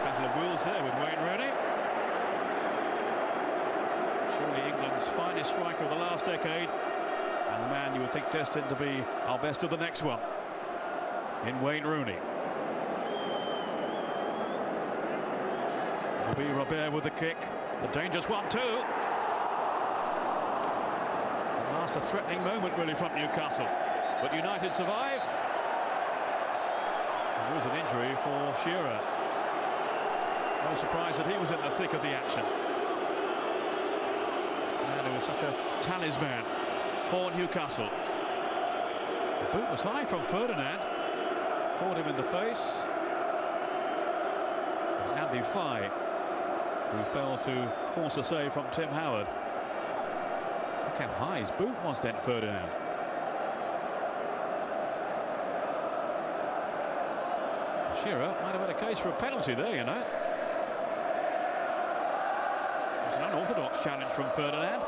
Battle of wills there with Wayne Rooney. Surely England's finest striker of the last decade, and the man you would think destined to be our best of the next one, in Wayne Rooney. Will be Robert with the kick. The dangerous one too. And last a threatening moment really from Newcastle, but United survive. There was an injury for Shearer. No surprise that he was in the thick of the action. And it was such a talisman for Newcastle. The boot was high from Ferdinand. Caught him in the face. It was Andy Fye who fell to force a save from Tim Howard. Look how high his boot was then, Ferdinand. Shearer might have had a case for a penalty there, you know. It's an unorthodox challenge from Ferdinand.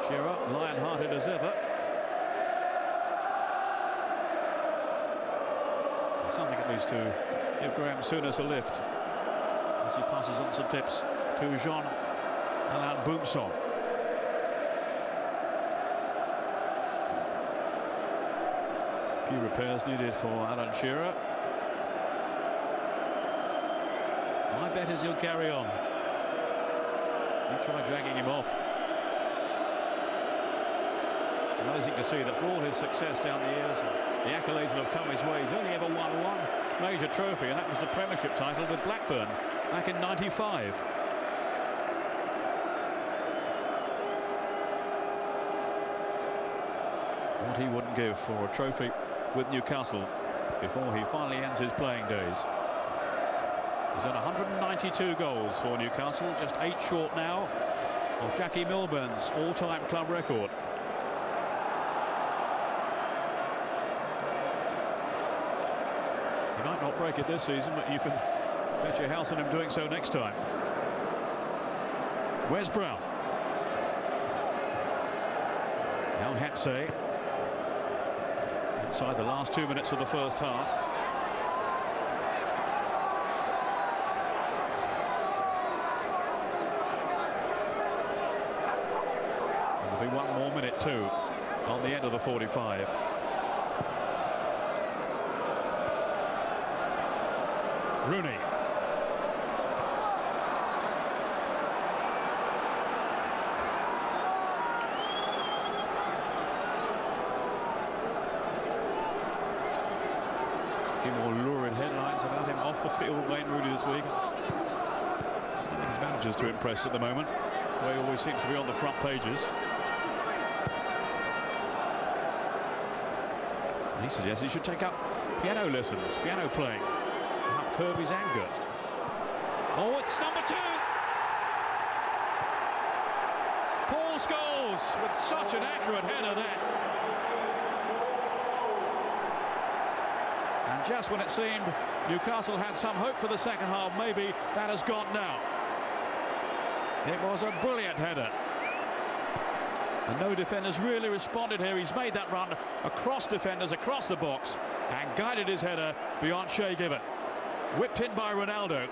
Shearer, lion-hearted as ever. Something at least to give Graham Souness a lift as he passes on some tips to Jean-Alain Boumsong. A few repairs needed for Alan Shearer. My bet is he'll carry on. He'll try dragging him off. It's amazing to see that for all his success down the years, the accolades that have come his way, he's only ever won one major trophy, and that was the Premiership title with Blackburn back in '95. What he wouldn't give for a trophy with Newcastle before he finally ends his playing days. He's had 192 goals for Newcastle, just 8 short now of Jackie Milburn's all-time club record. He might not break it this season, but you can bet your house on him doing so next time. Wes Brown. Now Hatsay. Inside the last 2 minutes of the first half. And there'll be 1 more minute too on the end of the 45. Rooney. A few more lurid headlines about him off the field, Wayne Rooney, this week. I think his manager's too impressed at the moment. He always seems to be on the front pages. And he suggests he should take up piano lessons, piano playing. Curb his anger. Oh, it's number 2. Paul Scholes with such an accurate header there. And just when it seemed Newcastle had some hope for the second half, maybe that has gone now. It was a brilliant header. And no defenders really responded here. He's made that run across defenders, across the box, and guided his header beyond Shea Given. Whipped in by Ronaldo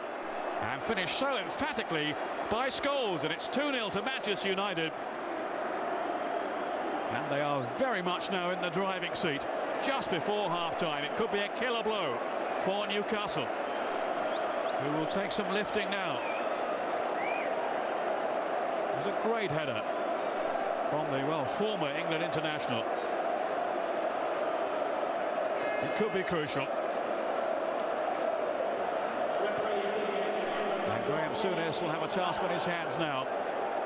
and finished so emphatically by Scholes, and it's 2-0 to Manchester United. And they are very much now in the driving seat just before half-time. It could be a killer blow for Newcastle, who will take some lifting now. It was a great header from the, well, former England international. It could be crucial. And Graham Souness will have a task on his hands now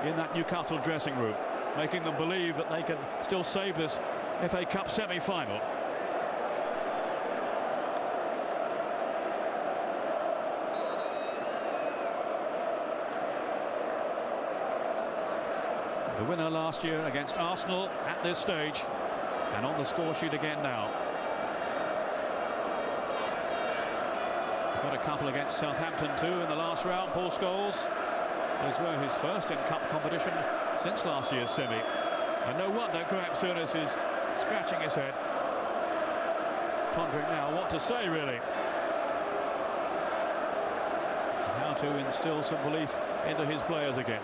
in that Newcastle dressing room, making them believe that they can still save this FA Cup semi-final. The winner last year against Arsenal at this stage, and on the score sheet again now. Got a couple against Southampton too in the last round. Paul Scholes. These were his first in cup competition since last year's semi. And no wonder Graham Souness is scratching his head, pondering now what to say really. And how to instill some belief into his players again.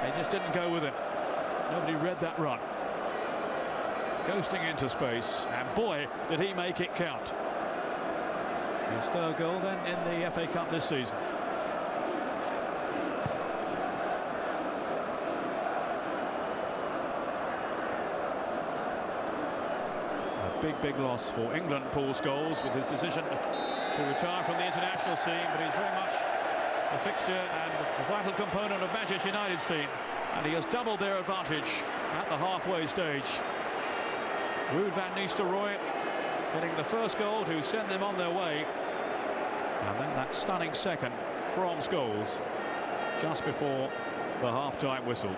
They just didn't go with it. Nobody read that run. Ghosting into space, and boy, did he make it count. His third goal then in the FA Cup this season. A big loss for England, Paul Scholes, with his decision to retire from the international scene, but he's very much a fixture and a vital component of Manchester United's team, and he has doubled their advantage at the halfway stage. Ruud van Nistelrooy getting the first goal to send them on their way, and then that stunning second from Scholes just before the half-time whistle.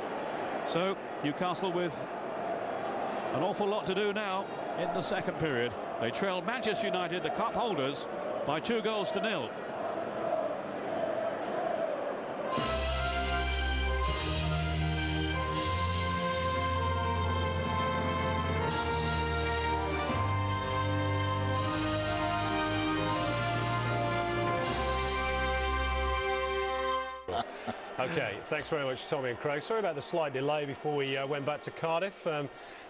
So Newcastle with an awful lot to do now in the second period. They trailed Manchester United, the cup holders, by 2-0. OK, thanks very much, Tommy and Craig. Sorry about the slight delay before we went back to Cardiff.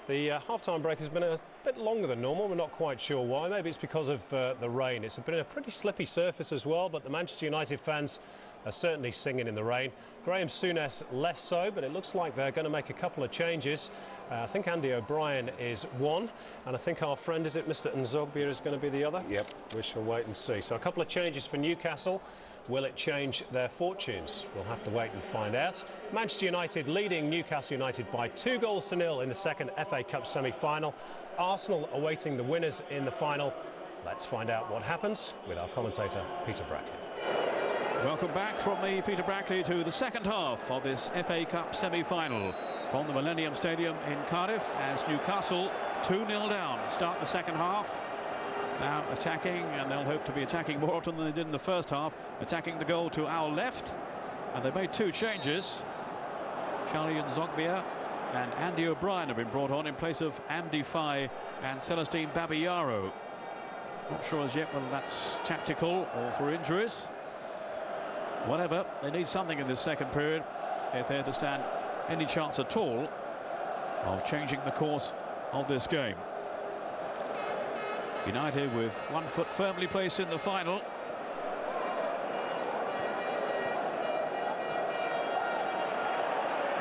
The half-time break has been a bit longer than normal. We're not quite sure why. Maybe it's because of the rain. It's been a pretty slippy surface as well, but the Manchester United fans are certainly singing in the rain. Graham Souness less so, but it looks like they're going to make a couple of changes. I think Andy O'Brien is one, and I think our friend, is it Mr. Nzogbia, is going to be the other? Yep. We shall wait and see. So a couple of changes for Newcastle. Will it change their fortunes? We'll have to wait and find out. Manchester United leading Newcastle United by 2-0 in the second FA Cup semi-final. Arsenal awaiting the winners in the final. Let's find out what happens with our commentator, Peter Brackley. Welcome back from me, Peter Brackley, to the second half of this FA Cup semi-final from the Millennium Stadium in Cardiff, as Newcastle 2-0 down start the second half. Now attacking, and they'll hope to be attacking more often than they did in the first half, attacking the goal to our left. And they've made two changes. Charlie Nzogbia and Andy O'Brien have been brought on in place of Amdi Faye and Celestine Babayaro. Not sure as yet whether that's tactical or for injuries. Whatever, they need something in this second period if they're to stand any chance at all of changing the course of this game. United with one foot firmly placed in the final.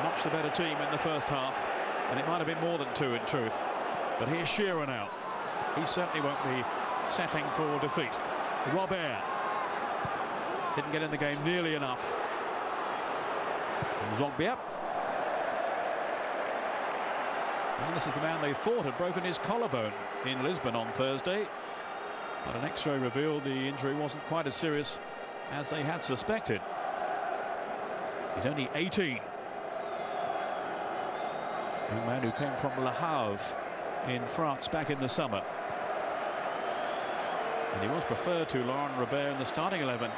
Much the better team in the first half, and it might have been more than two in truth. But here's Shearer now. He certainly won't be settling for defeat. Robert didn't get in the game nearly enough. Nzogbia. And this is the man they thought had broken his collarbone in Lisbon on Thursday, but an X-ray revealed the injury wasn't quite as serious as they had suspected. He's only 18. Young man who came from Le Havre in France back in the summer. And he was preferred to Laurent Robert in the starting 11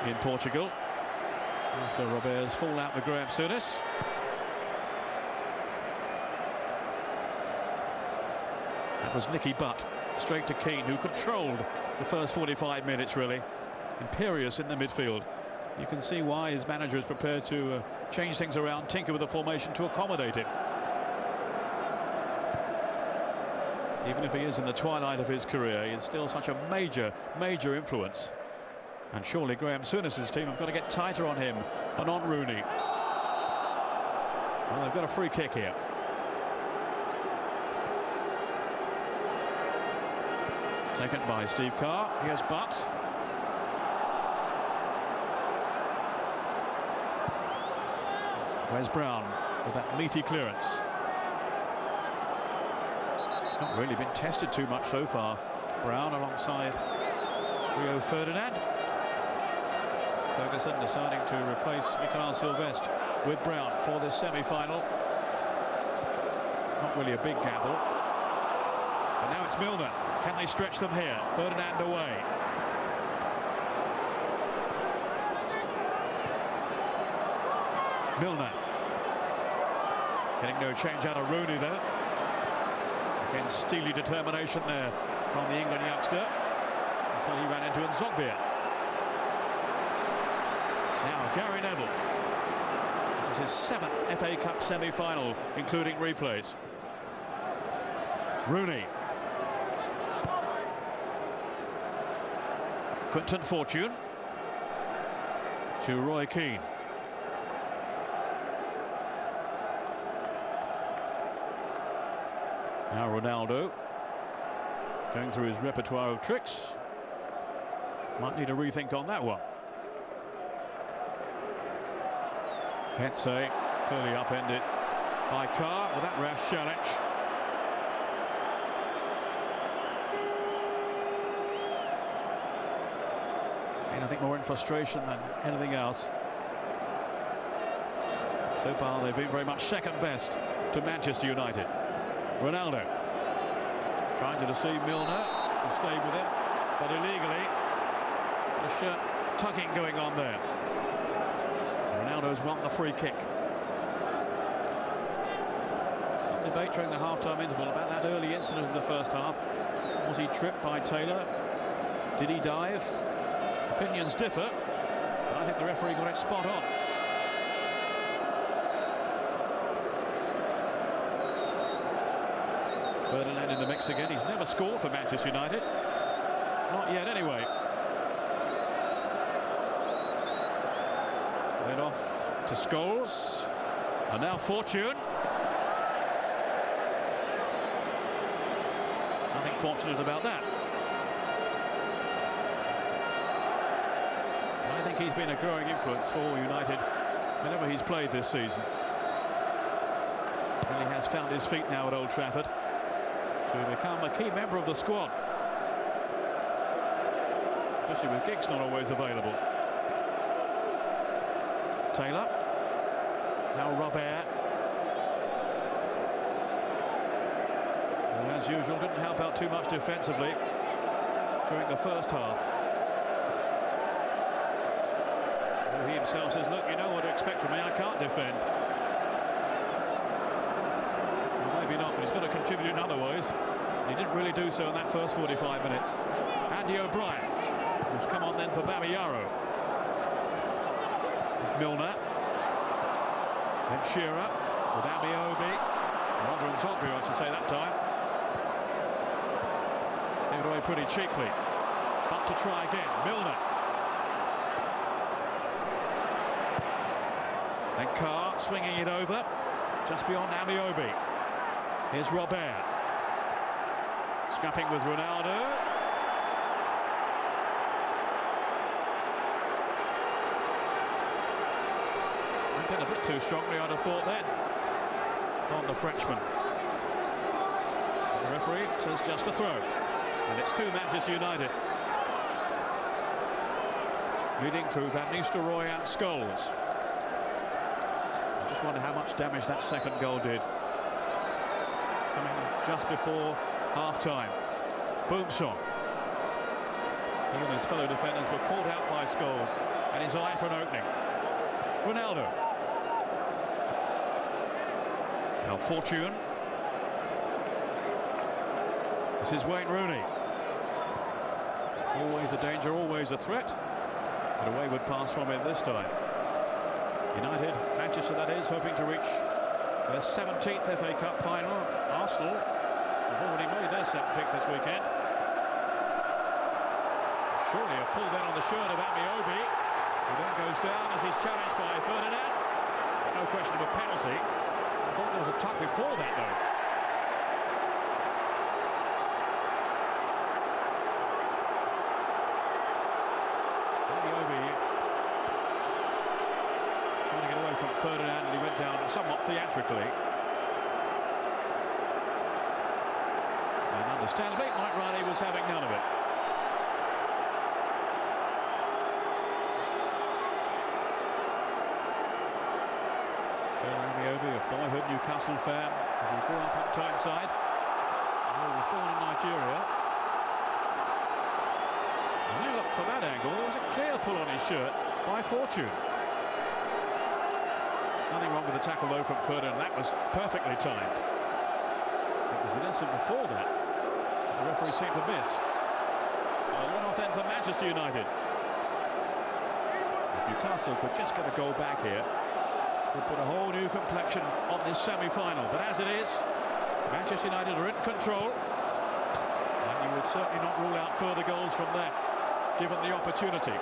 in Portugal after Robert's fallout with Graham Souness. That was Nicky Butt, straight to Keane, who controlled the first 45 minutes, really. Imperious in the midfield. You can see why his manager is prepared to change things around, tinker with the formation to accommodate him. Even if he is in the twilight of his career, he is still such a major influence. And surely Graham Souness' team have got to get tighter on him and on Rooney. Well, they've got a free kick here. Taken by Steve Carr. Here's Butt. Where's Brown with that meaty clearance? Not really been tested too much so far. Brown alongside Rio Ferdinand. Ferguson deciding to replace Mikael Silvestre with Brown for this semi-final. Not really a big gamble. But now it's Milner. Can they stretch them here? Ferdinand away. Milner. Getting no change out of Rooney though. Again, steely determination there from the England youngster until he ran into Nzogbia. Now Gary Neville. This is his 7th FA Cup semi-final, including replays. Rooney. Quinton Fortune to Roy Keane. Now Ronaldo going through his repertoire of tricks. Might need a rethink on that one. Hetze clearly upended by Carr with that rash challenge. And I think more in frustration than anything else. So far they've been very much second best to Manchester United. Ronaldo trying to deceive Milner, who stayed with him, but illegally. A shirt tugging going on there. Ronaldo's won the free kick. Some debate during the half-time interval about that early incident in the first half. Was he tripped by Taylor? Did he dive? Opinions differ, but I think the referee got it spot on. Ferdinand in the mix again. He's never scored for Manchester United. Not yet, anyway. Led off to Scholes. And now Fortune. Nothing fortunate about that. I think he's been a growing influence for United whenever he's played this season. And he has found his feet now at Old Trafford to become a key member of the squad, especially with Giggs not always available. Taylor, now Robert, and as usual didn't help out too much defensively during the first half. Well, he himself says, look, you know what to expect from me, I can't defend. Maybe not, but he's got to contribute in other ways. He didn't really do so in that first 45 minutes. Andy O'Brien, who's come on then for Babayaro. There's Milner. Then Shearer with Amiobi. Rather Nzogbia, I should say, that time. Gave it away pretty cheaply. But to try again, Milner. And Carr swinging it over, just beyond Amiobi. Here's Robert. Scrapping with Ronaldo. Went in a bit too strongly, I'd have thought then, on the Frenchman. The referee says just a throw. And it's to Manchester United. Leading through Van Nistelrooy and Scholes. I just wonder how much damage that second goal did. Coming just before half-time. Boomsong. He and his fellow defenders were caught out by Scholes and his eye for an opening. Ronaldo. Now Fortune. This is Wayne Rooney. Always a danger, always a threat. But a wayward pass from him this time. United, Manchester that is, hoping to reach their 17th FA Cup final. Arsenal have already made their 17th this weekend. Surely a pull then on the shirt of Amiobi, who then goes down as he's challenged by Ferdinand. No question of a penalty. I thought there was a tuck before that though. Amiobi trying to get away from Ferdinand, and he went down somewhat theatrically. And understandably, Mike Riley was having none of it. Amiobi, a boyhood Newcastle fan, as he grew up on Tyneside. He was born in Nigeria. And now look, from that angle, there was a clear pull on his shirt by Fortune. Nothing wrong with the tackle though from Ferdinand. That was perfectly timed. It was the instant before that the referee seemed to miss. So a one-off then for Manchester United. If Newcastle could just get a goal back here, would put a whole new complexion on this semi-final. But as it is, Manchester United are in control, and you would certainly not rule out further goals from them, given the opportunity.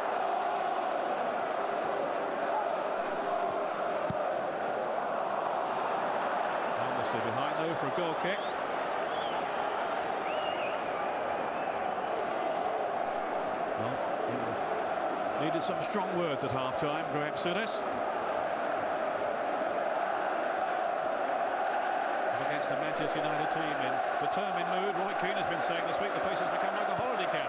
Obviously behind though for a goal kick. Well, he needed some strong words at half-time, Graham Souness. Against the Manchester United team in determined mood. Roy Keane has been saying this week the place has become like a holiday camp.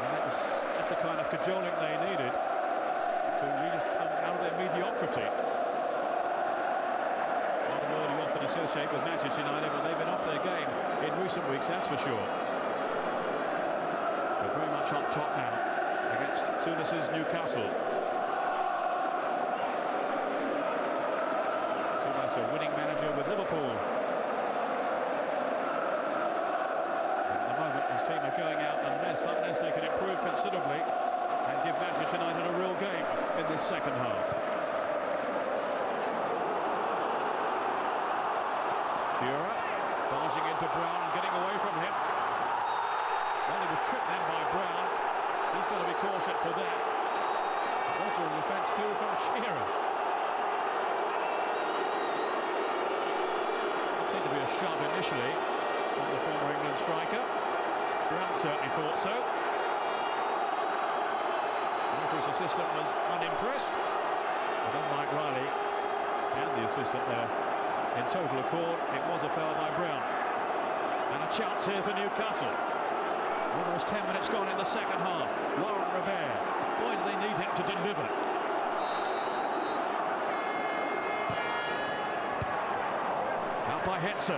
And that was just the kind of cajoling they needed to relieve them out of their mediocrity. Not a word you often associate with Manchester United, but they've been off their game in recent weeks, that's for sure. They're very much on top now against Souness's Newcastle. A winning manager with Liverpool. At the moment his team are going out unless they can improve considerably and give Manchester United a real game in this second half. Shearer barging into Brown and getting away from him. Well, he was tripped then by Brown. He's got to be cautioned for that. Also an offence too from Shearer. Seemed to be a shove initially from the former England striker. Brown certainly thought so. The referee's assistant was unimpressed. But then Mike Riley and the assistant there in total accord. It was a foul by Brown. And a chance here for Newcastle. Almost 10 minutes gone in the second half. Laurent Robert. Boy, do they need him to deliver. By Hetze.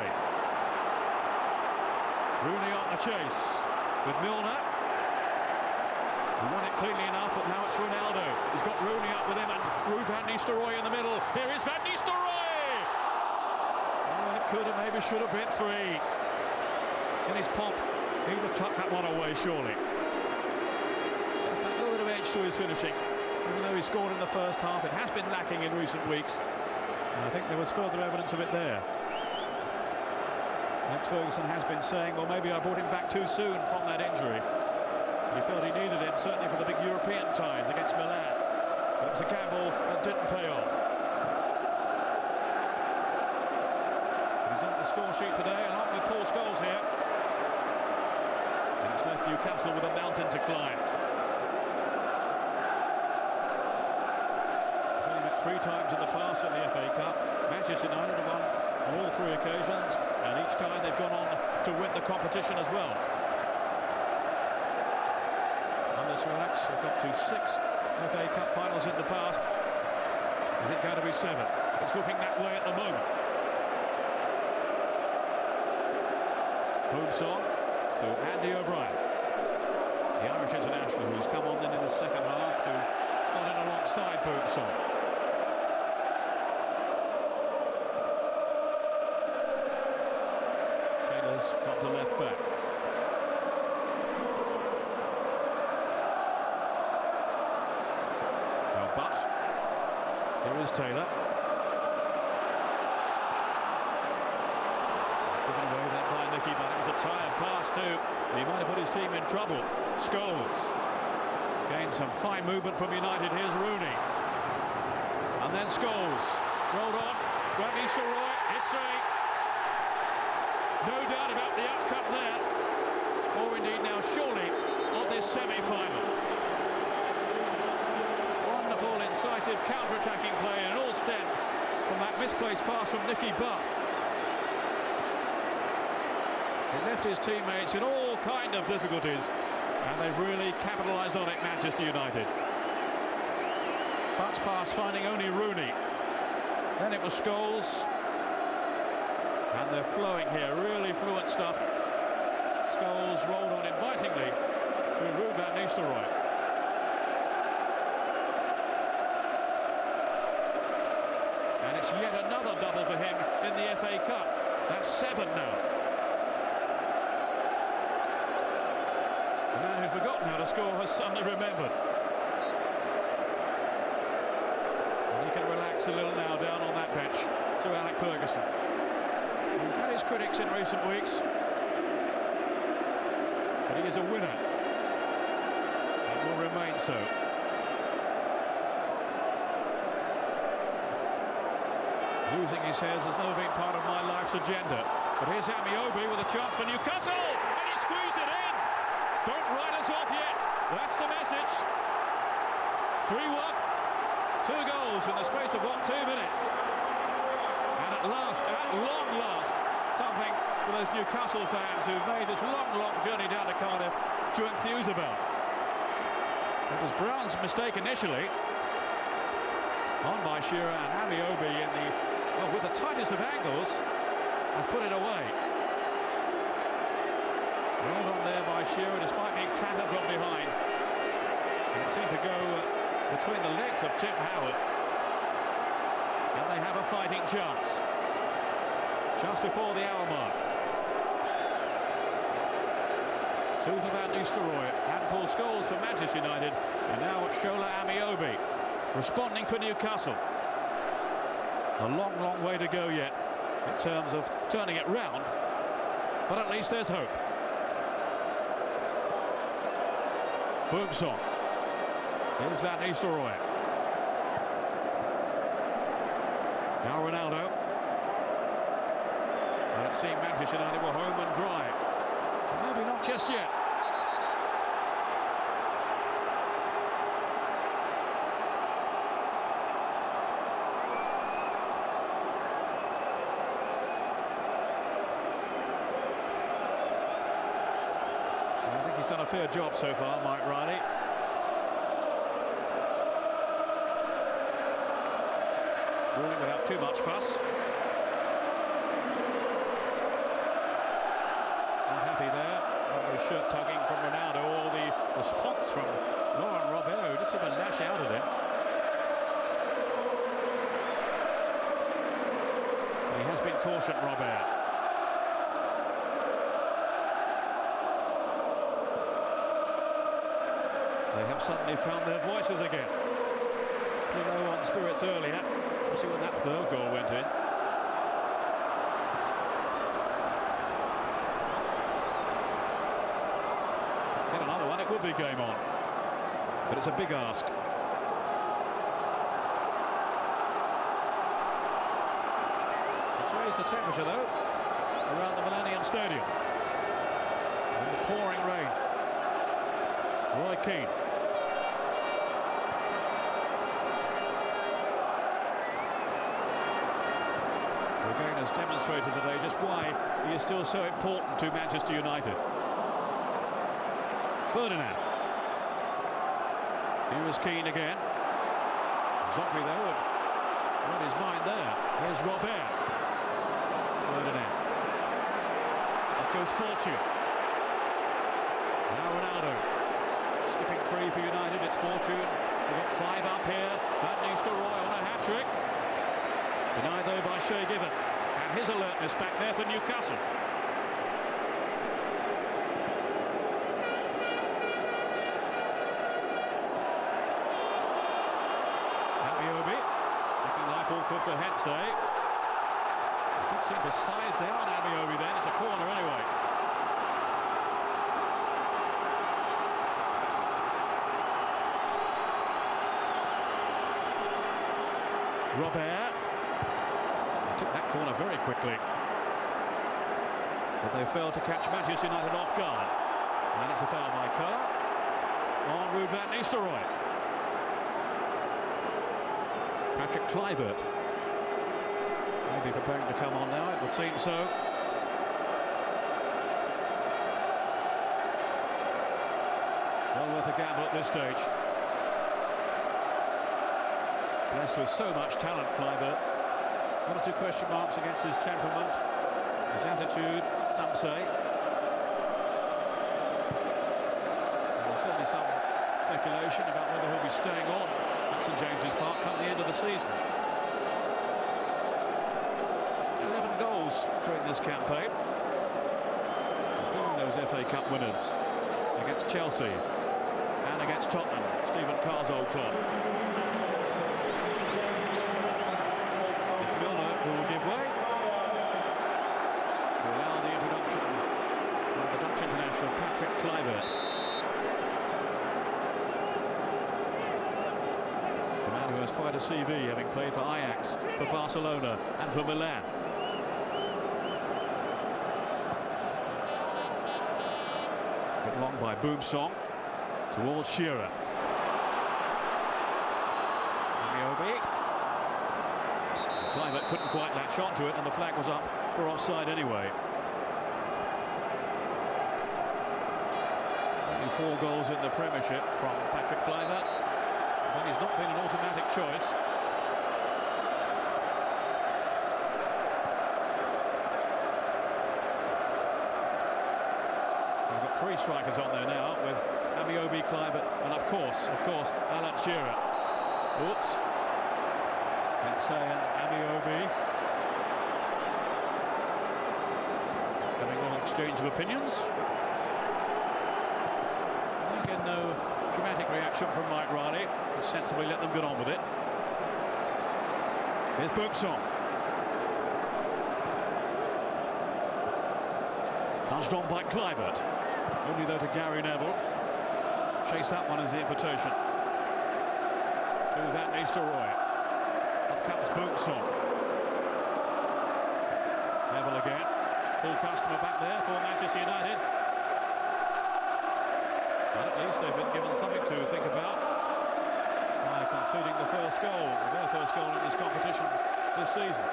Rooney on the chase with Milner. He won it cleanly enough, but now it's Ronaldo. He's got Rooney up with him and Van Nistelrooy in the middle. Here is Van Nistelrooy! Oh, it could have, maybe should have been three. In his pomp, he would have tucked that one away, surely. Just a little bit of edge to his finishing. Even though he scored in the first half, it has been lacking in recent weeks. And I think there was further evidence of it there. Alex Ferguson has been saying, well, maybe I brought him back too soon from that injury. He felt he needed him, certainly for the big European ties against Milan. But it was a gamble that didn't pay off. He's on the score sheet today, along with Paul Scholes here. And it's left Newcastle with a mountain to climb. Only met 3 times in the past in the FA Cup. Manchester United have won on all 3 occasions, and each time they've gone on to win the competition as well. Unless relax, they've got to 6 FA Cup finals in the past. Is it going to be 7? It's looking that way at the moment. Home song, to Andy O'Brien, the Irish international who's come on then in the second half to start in alongside Boomsong. Taylor's got to left back. Now, but here is Taylor. Given away that by Nicky, but it was a tired pass too. He might have put his team in trouble. Scholes gained some fine movement from United. Here's Rooney. And then Scholes rolled on. Grant Easter-Roy. History. No doubt about the outcome there. Or indeed now surely of this semi-final. Wonderful, incisive counter-attacking play, and all stemmed from that misplaced pass from Nicky Butt. He left his teammates in all kind of difficulties, and they've really capitalised on it, Manchester United. Butt's pass finding only Rooney. Then it was Scholes. And they're flowing here, really fluent stuff. Scholes rolled on invitingly to Ruud van Nistelrooy. And it's yet another double for him in the FA Cup. That's 7 now. The man who'd forgotten how to score has suddenly remembered. And he can relax a little now down on that bench to Alec Ferguson. He's had his critics in recent weeks, but he is a winner and will remain so. Losing his hairs has never been part of my life's agenda. But here's Amiobi with a chance for Newcastle, and he squeezed it in. Don't write us off yet. That's the message. 3-1, 2 goals in the space of 2 minutes. And at last, at long last, something for those Newcastle fans who've made this long journey down to Cardiff to enthuse about. It was Brown's mistake initially, on by Shearer, and Amiobi in the, well, with the tightest of angles, has put it away. Rolled on there by Shearer, despite being clattered from behind. And it seemed to go between the legs of Tim Howard. And they have a fighting chance. Just before the hour mark. 2 for Van Nistelrooy and Paul Scholes for Manchester United. And now Shola Amiobi responding for Newcastle. A long way to go yet in terms of turning it round. But at least there's hope. Boomsong. Here's Van Nistelrooy. Now Ronaldo. And it seemed Manchester United were home and dry. But maybe not just yet. I think he's done a fair job so far, Mike Riley. Ruling without too much fuss. Unhappy there. No shirt tugging from Ronaldo, or the response from Laurent Robert, who just seemed to lash out at him. He has been cautioned, Robert. They have suddenly found their voices again. Pretty low on spirits earlier. We'll see when that third goal went in. Get another one, it would be game on. But it's a big ask. It's raised the temperature, though, around the Millennium Stadium. In the pouring rain. Roy Keane. Again has demonstrated today just why he is still so important to Manchester United. Ferdinand. Here is Keane again. Zogby though, read his mind there. Here's Robert. Ferdinand. Off goes Fortune. Now Ronaldo skipping free for United. It's Fortune. They've got 5 up here. Van Nistelrooy on a hat-trick. Denied though by Shea Given. And his alertness back there for Newcastle. Amiobi looking like awkward for Hensey. He did seem to side down Amiobi then. It's a corner anyway. Robert took that corner very quickly, but they failed to catch Manchester United off guard, and it's a foul by Kerr on Ruud van Nistelrooy. Patrick Kluivert maybe preparing to come on now, it would seem so. Well worth a gamble at this stage. Blessed with so much talent, Kluivert. 1 or 2 question marks against his temperament, his attitude, some say. And there's certainly some speculation about whether he'll be staying on at St James's Park come the end of the season. 11 goals during this campaign, including those FA Cup winners against Chelsea and against Tottenham, Stephen Carr's old club. Who will give way to allow the introduction of the Dutch international Patrick Kluivert. The man who has quite a CV, having played for Ajax, for Barcelona and for Milan. Hit long by Boomsong towards Shearer. Amiobi. Kluivert couldn't quite latch onto it, and the flag was up for offside anyway. Only 4 goals in the Premiership from Patrick Kluivert, but he's not been an automatic choice. So we've got 3 strikers on there now, with Amiobi, Kluivert, and of course, Alan Shearer. Oops. Hensey and Amiobi having a little exchange of opinions. Again, no dramatic reaction from Mike Riley. Just sensibly let them get on with it. Here's Boomsong. Nudged on by Kluivert. Only though to Gary Neville. Chase that one as the invitation. To Van Nistelrooy. Comes Boomsong. Neville again. Full customer back there for Manchester United. But at least they've been given something to think about by conceding the first goal, their first goal in this competition this season.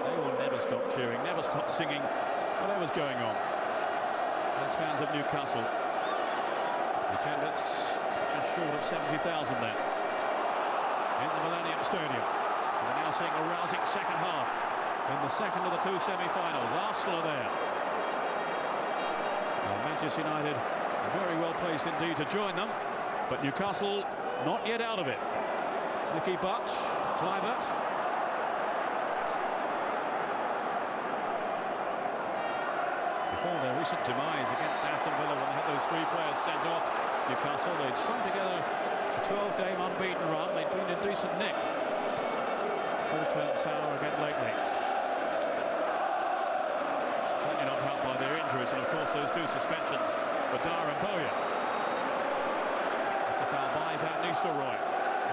They will never stop cheering, never stop singing, whatever's going on. As fans of Newcastle. The attendance just short of 70,000 there. In the Millennium Stadium. We're now seeing a rousing second half in the second of the 2 semi-finals. Arsenal are there. Well, Manchester United very well placed indeed to join them, but Newcastle not yet out of it. Nicky Butt, Kluivert. Before their recent demise against Aston Villa, when they had those 3 players sent off, Newcastle, they'd strung together a 12-game unbeaten run. They'd been in decent nick. It's all turned sour again lately. Certainly not helped by their injuries, and of course those 2 suspensions for Dyer and Bowyer. That's a foul by Van Nistelrooy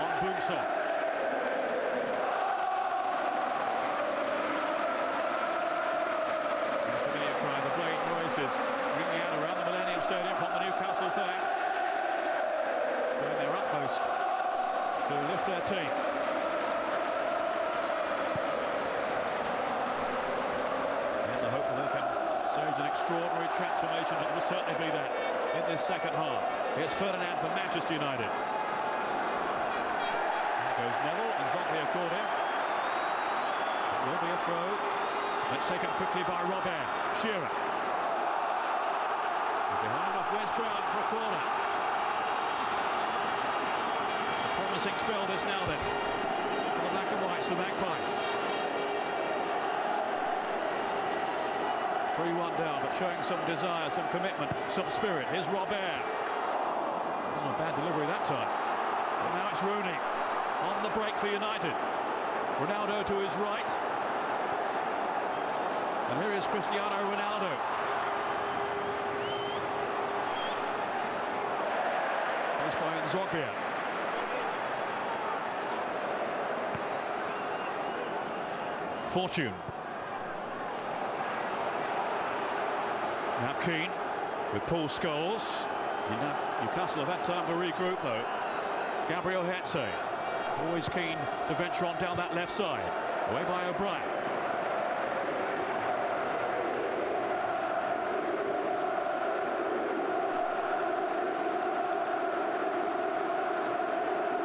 on Boomsong. Familiar cry, the blatant voices ringing out around the Millennium Stadium from the Newcastle fans, doing their utmost to lift their team. And the hope that they can stage an extraordinary transformation. It will certainly be that in this second half. Here's Ferdinand for Manchester United. There goes Neville, and Zombia caught him. It will be a throw. It's taken quickly by Robert. Shearer. Wes Brown for a corner. A promising spell this now then. The black and whites, the Magpies. 3-1 down, but showing some desire, some commitment, some spirit. Here's Robert. Wasn't a bad delivery that time. But now it's Rooney on the break for United. Ronaldo to his right. And here is Cristiano Ronaldo. Faced by Nzogbia. Fortune. Now Keane with Paul Scholes. Newcastle have had time to regroup though. Gabriel Hetze, always keen to venture on down that left side. Away by O'Brien.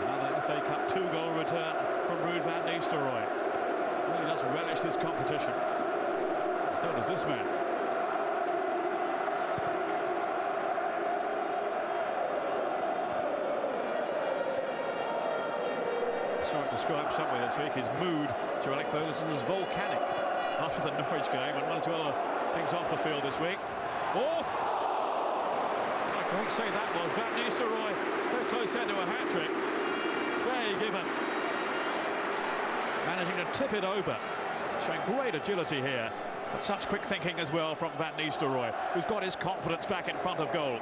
Another FA Cup 2-goal return from Ruud van Nistelrooy. Really does relish this competition. So does this man. Described somewhere this week his mood, Sir Alex Ferguson, is volcanic after the Norwich game, and one or two other things off the field this week. Oh! What a great save that was. Van Nistelrooy so close then to a hat-trick. Very given. Managing to tip it over. Showing great agility here, but such quick thinking as well from Van Nistelrooy, who's got his confidence back in front of goal.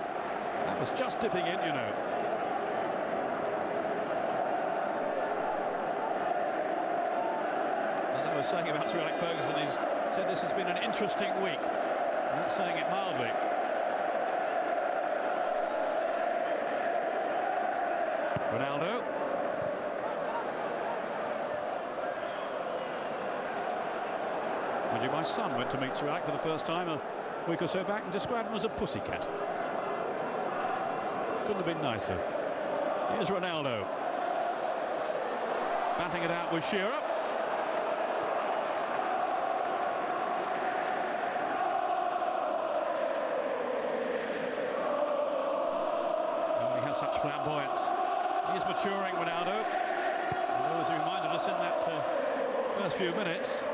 That was just dipping in, you know. Was saying about Sir Alex Ferguson, he's said this has been an interesting week. I'm not saying it mildly. Ronaldo. Mind you, my son went to meet Sir Alex for the first time a week or so back and described him as a pussycat. Couldn't have been nicer. Here's Ronaldo. Batting it out with Shearer. Such flamboyance. He is maturing, Ronaldo. And those who reminded us in that first few minutes,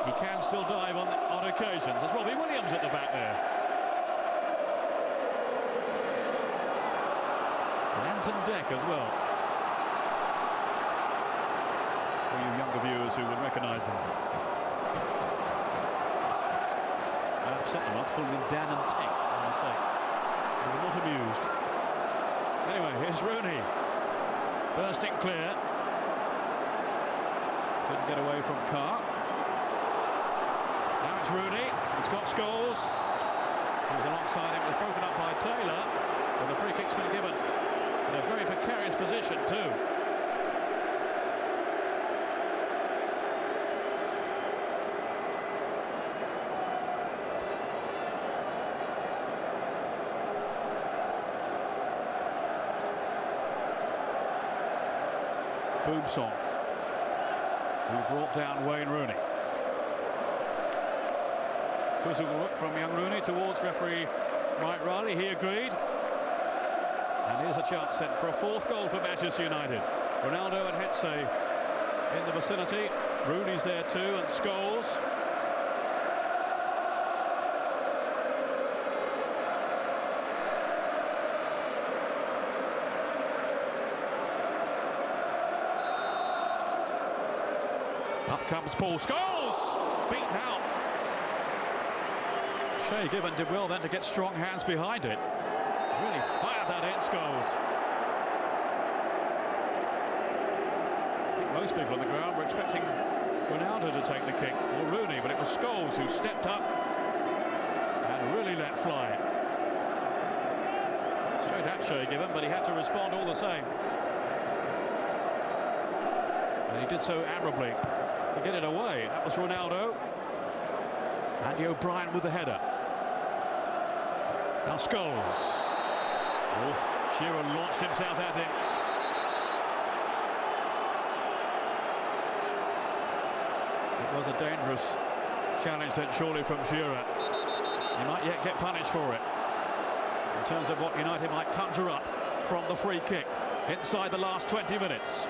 he can still dive on occasions. There's Robbie Williams at the back there. And Anton Deck as well. For you younger viewers who would recognise them. I upset them once, calling them Dan and Tech by mistake. They were not amused. Anyway, here's Rooney. Bursting clear. Couldn't get away from Carr. Now it's Rooney. He's got Scholes. He was alongside him. It was broken up by Taylor. And the free kick's been given. In a very precarious position too. Boomsong, who brought down Wayne Rooney. Quizzical look from young Rooney towards referee Mike Riley. He agreed. And here's a chance sent for a fourth goal for Manchester United. Ronaldo and Hetze in the vicinity. Rooney's there too, and Scholes. Up comes Paul Scholes, beaten out. Shay Given did well then to get strong hands behind it. Really fired that in, Scholes. I think most people on the ground were expecting Ronaldo to take the kick, or Rooney, but it was Scholes who stepped up and really let fly. Straight at Shay Given, but he had to respond all the same. And he did so admirably to get it away. That was Ronaldo. Andy O'Brien with the header. Now Scholes. Oh, Shearer launched himself at him. It was a dangerous challenge then, surely, from Shearer. He might yet get punished for it. In terms of what United might conjure up from the free kick inside the last 20 minutes.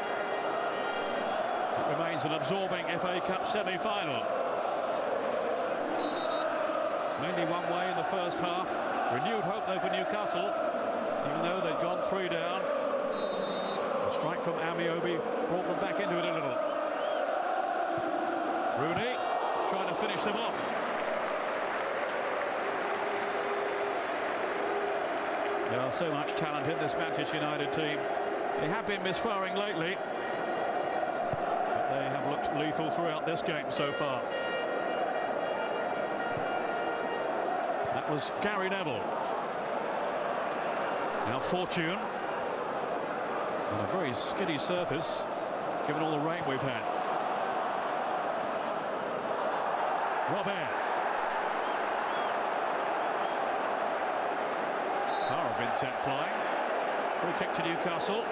It remains an absorbing FA Cup semi-final. Mainly one way in the first half. Renewed hope though for Newcastle, even though they'd gone 3 down. A strike from Amiobi brought them back into it a little. Rooney trying to finish them off. There are so much talent in this Manchester United team. They have been misfiring lately, but they have looked lethal throughout this game so far. That was Gary Neville. Now Fortune on a very skiddy surface, given all the rain we've had. Robert. Power have been sent flying. Free kick to Newcastle.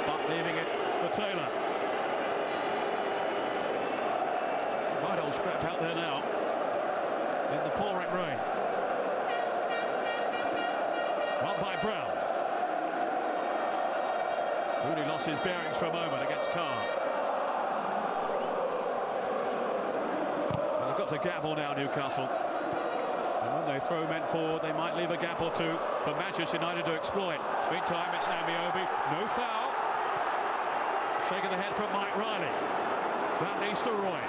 But leaving it for Taylor. Some right old scrap out there now in the pouring rain. Run by Brown. Rooney lost his bearings for a moment against Carr. They've got to gamble now, Newcastle. And when they throw men forward, they might leave a gap or two for Manchester United to exploit. Meantime, it's Amiobi. No foul. Shake of the head from Mike Riley. Van Nistelrooy.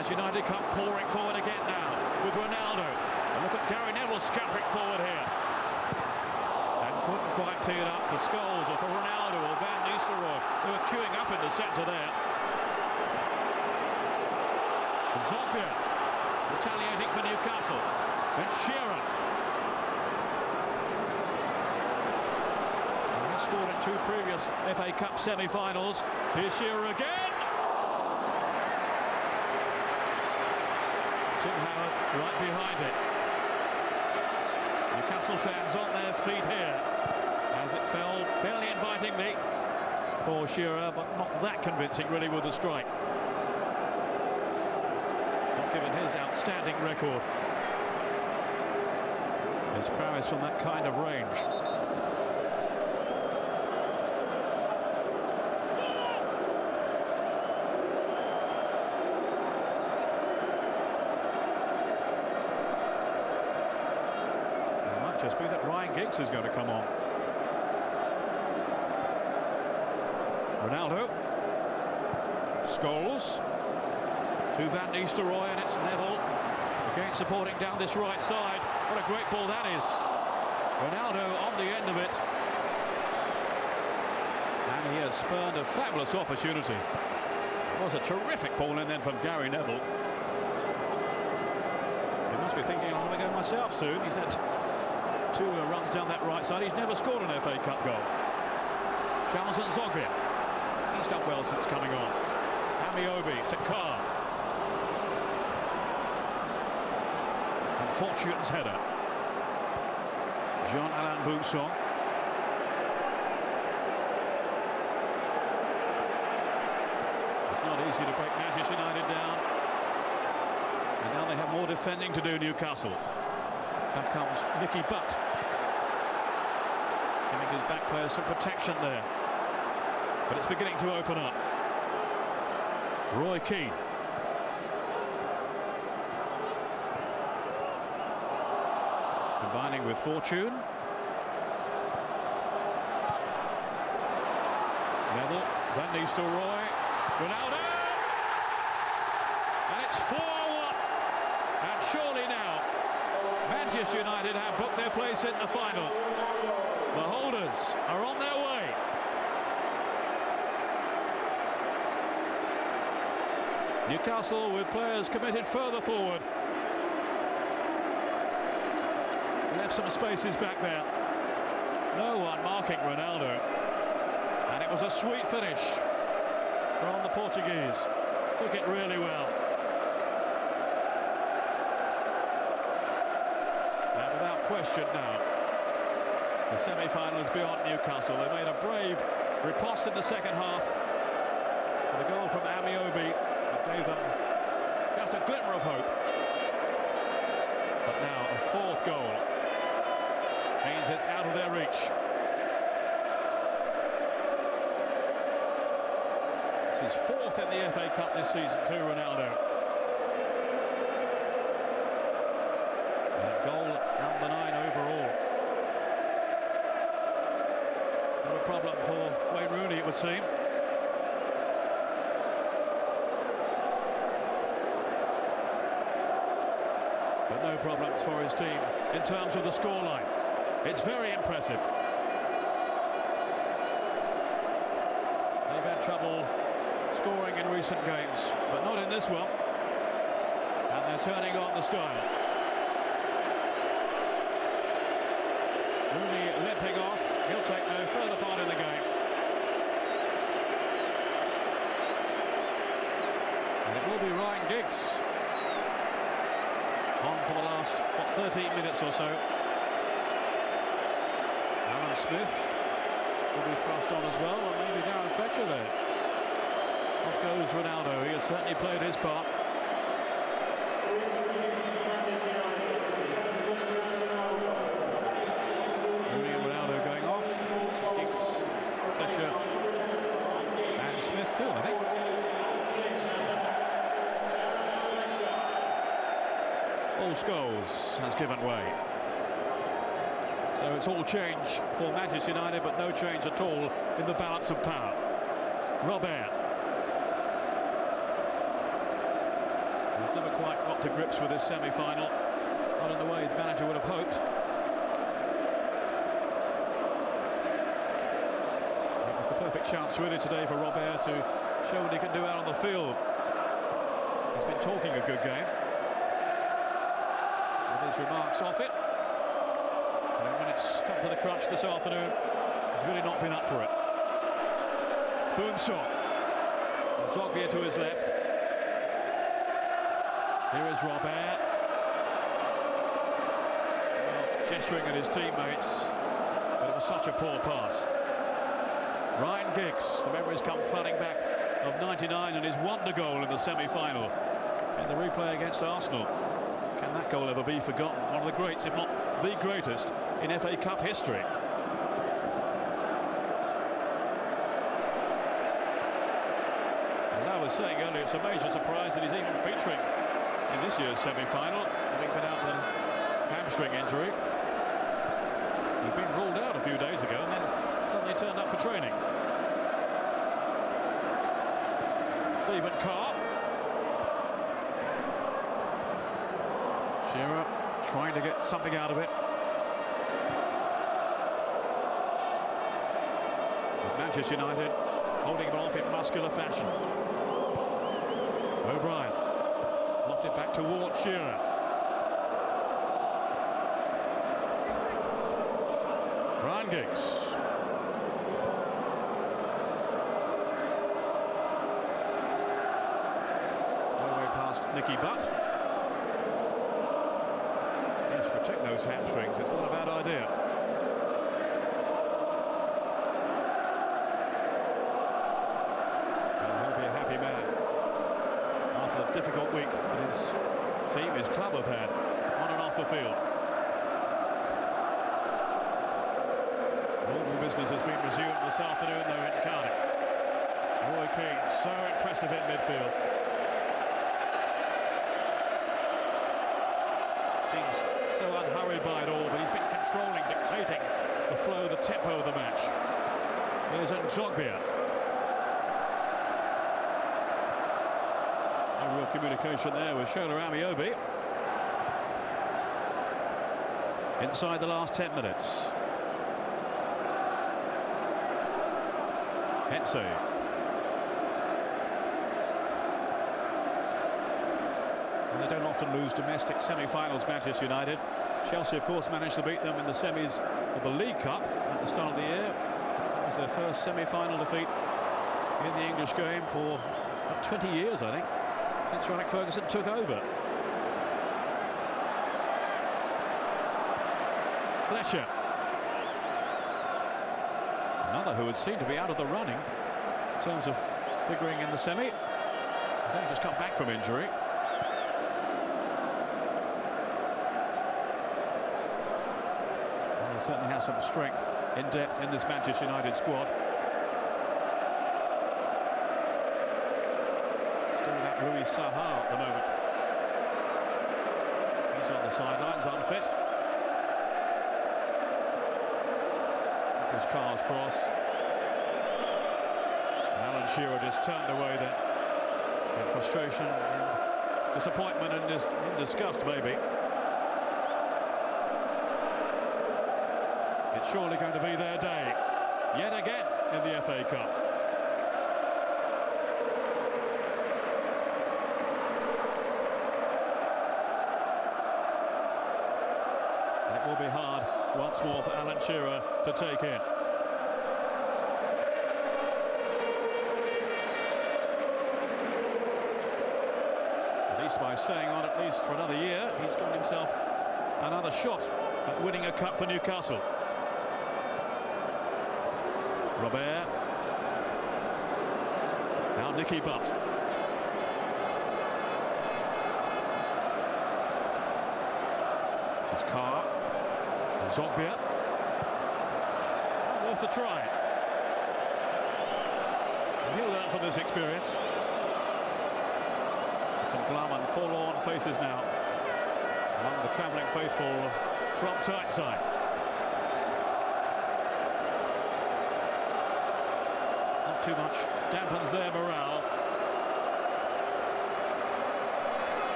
As United come pouring forward again now with Ronaldo. And look at Gary Neville scampering forward here. And couldn't quite tee it up for Scholes or for Ronaldo or Van Nistelrooy. They were queuing up in the centre there. And Zombia retaliating for Newcastle. And Shearer. And he scored in 2 previous FA Cup semi-finals. Here's Shearer again. Tim Howard right behind it. Newcastle fans on their feet here as it fell fairly invitingly for Shearer, but not that convincing really with the strike. Not given his outstanding record. His prowess from that kind of range. Just be that Ryan Giggs is going to come on. Ronaldo. Scholes. To Van Nistelrooy, and it's Neville again supporting down this right side. What a great ball that is. Ronaldo on the end of it. And he has spurned a fabulous opportunity. It was a terrific ball in then from Gary Neville. He must be thinking, I'm going to go myself soon. He's had 2 runs down that right side. He's never scored an FA Cup goal. Charles Zogbia. He's done well since coming on. Amiobi to Carr. And Fortune's header. Jean-Alain Bousson. It's not easy to break Manchester United down. And now they have more defending to do, Newcastle. Back comes Nicky Butt, giving his back players some protection there. But it's beginning to open up. Roy Keane. Combining with Fortune. Neville, Van Nistelrooy, Ronaldo! And it's 4-1. And surely now Manchester United have booked their place in the final. The holders are on their way. Newcastle with players committed further forward. Left some spaces back there. No one marking Ronaldo. And it was a sweet finish from the Portuguese. Took it really well. Question now. The semi-final is beyond Newcastle. They made a brave riposte in the second half with a goal from Amiobi gave them just a glimmer of hope. But now a fourth goal means it's out of their reach. This is fourth in the FA Cup this season to Ronaldo. And goal number 9 overall. Not a problem for Wayne Rooney, it would seem. But no problems for his team in terms of the scoreline. It's very impressive. They've had trouble scoring in recent games, but not in this one. And they're turning on the style. Rooney limping off. He'll take no further part in the game. And it will be Ryan Giggs on for the last, 13 minutes or so. Alan Smith will be thrust on as well, and maybe Darren Fletcher there. Off goes Ronaldo. He has certainly played his part. Rooney and Ronaldo going off. Giggs, Fletcher, and Smith too, I think. Paul Scholes has given way. So it's all change for Manchester United, but no change at all in the balance of power. Robert. He's never quite got to grips with his semi-final, not in the way his manager would have hoped. It was the perfect chance really today for Robert to show what he can do out on the field. He's been talking a good game. With his remarks off it. And when it's come to the crunch this afternoon, he's really not been up for it. Boom shot. Zogbia to his left. Here is Robert. Well, gesturing at his teammates, but it was such a poor pass. Ryan Giggs, the memories come flooding back of 99 and his wonder goal in the semi-final in the replay against Arsenal. Can that goal ever be forgotten? One of the greats, if not the greatest, in FA Cup history. As I was saying earlier, it's a major surprise that he's even featuring in this year's semi-final, having been out with a hamstring injury. He'd been ruled out a few days ago and then suddenly turned up for training. Stephen Carr. Shearer trying to get something out of it. But Manchester United holding it off in muscular fashion. O'Brien locked it back towards Shearer. Ryan Giggs. No way past Nicky Butt. Yes, protect those hamstrings. It's not a bad idea. And he'll be a happy man after the difficult week that his team, his club have had on and off the field. Normal business has been resumed this afternoon though in Cardiff. Roy Keane, so impressive in midfield. Seems so unhurried by it all, but he's been controlling, dictating the flow, the tempo of the match. Here's Zogbia. No real communication there with Shola Amiobi. Inside the last 10 minutes. Hense. And they don't often lose domestic semi-finals, Manchester United. Chelsea, of course, managed to beat them in the semis of the League Cup at the start of the year. It was their first semi-final defeat in the English game for about 20 years, I think, since Sir Alex Ferguson took over. Fletcher. Another who would seem to be out of the running in terms of figuring in the semi. He's only just come back from injury. Well, he certainly has some strength in depth in this Manchester United squad. Still without Louis Saha at the moment. He's on the sidelines, unfit. There's Carl's cross. And Alan Shearer just turned away then in frustration and disappointment and in disgust, maybe. It's surely going to be their day yet again in the FA Cup. And it will be hard once more for Alan Shearer to take in. At least by staying on at least for another year, he's got himself another shot at winning a cup for Newcastle. Robert. Now Nicky Butt. This is Carr. Zogbia. Worth a try. And he'll learn from this experience. Some glum and forlorn faces now among the travelling faithful from Tyneside. Not too much dampens their morale.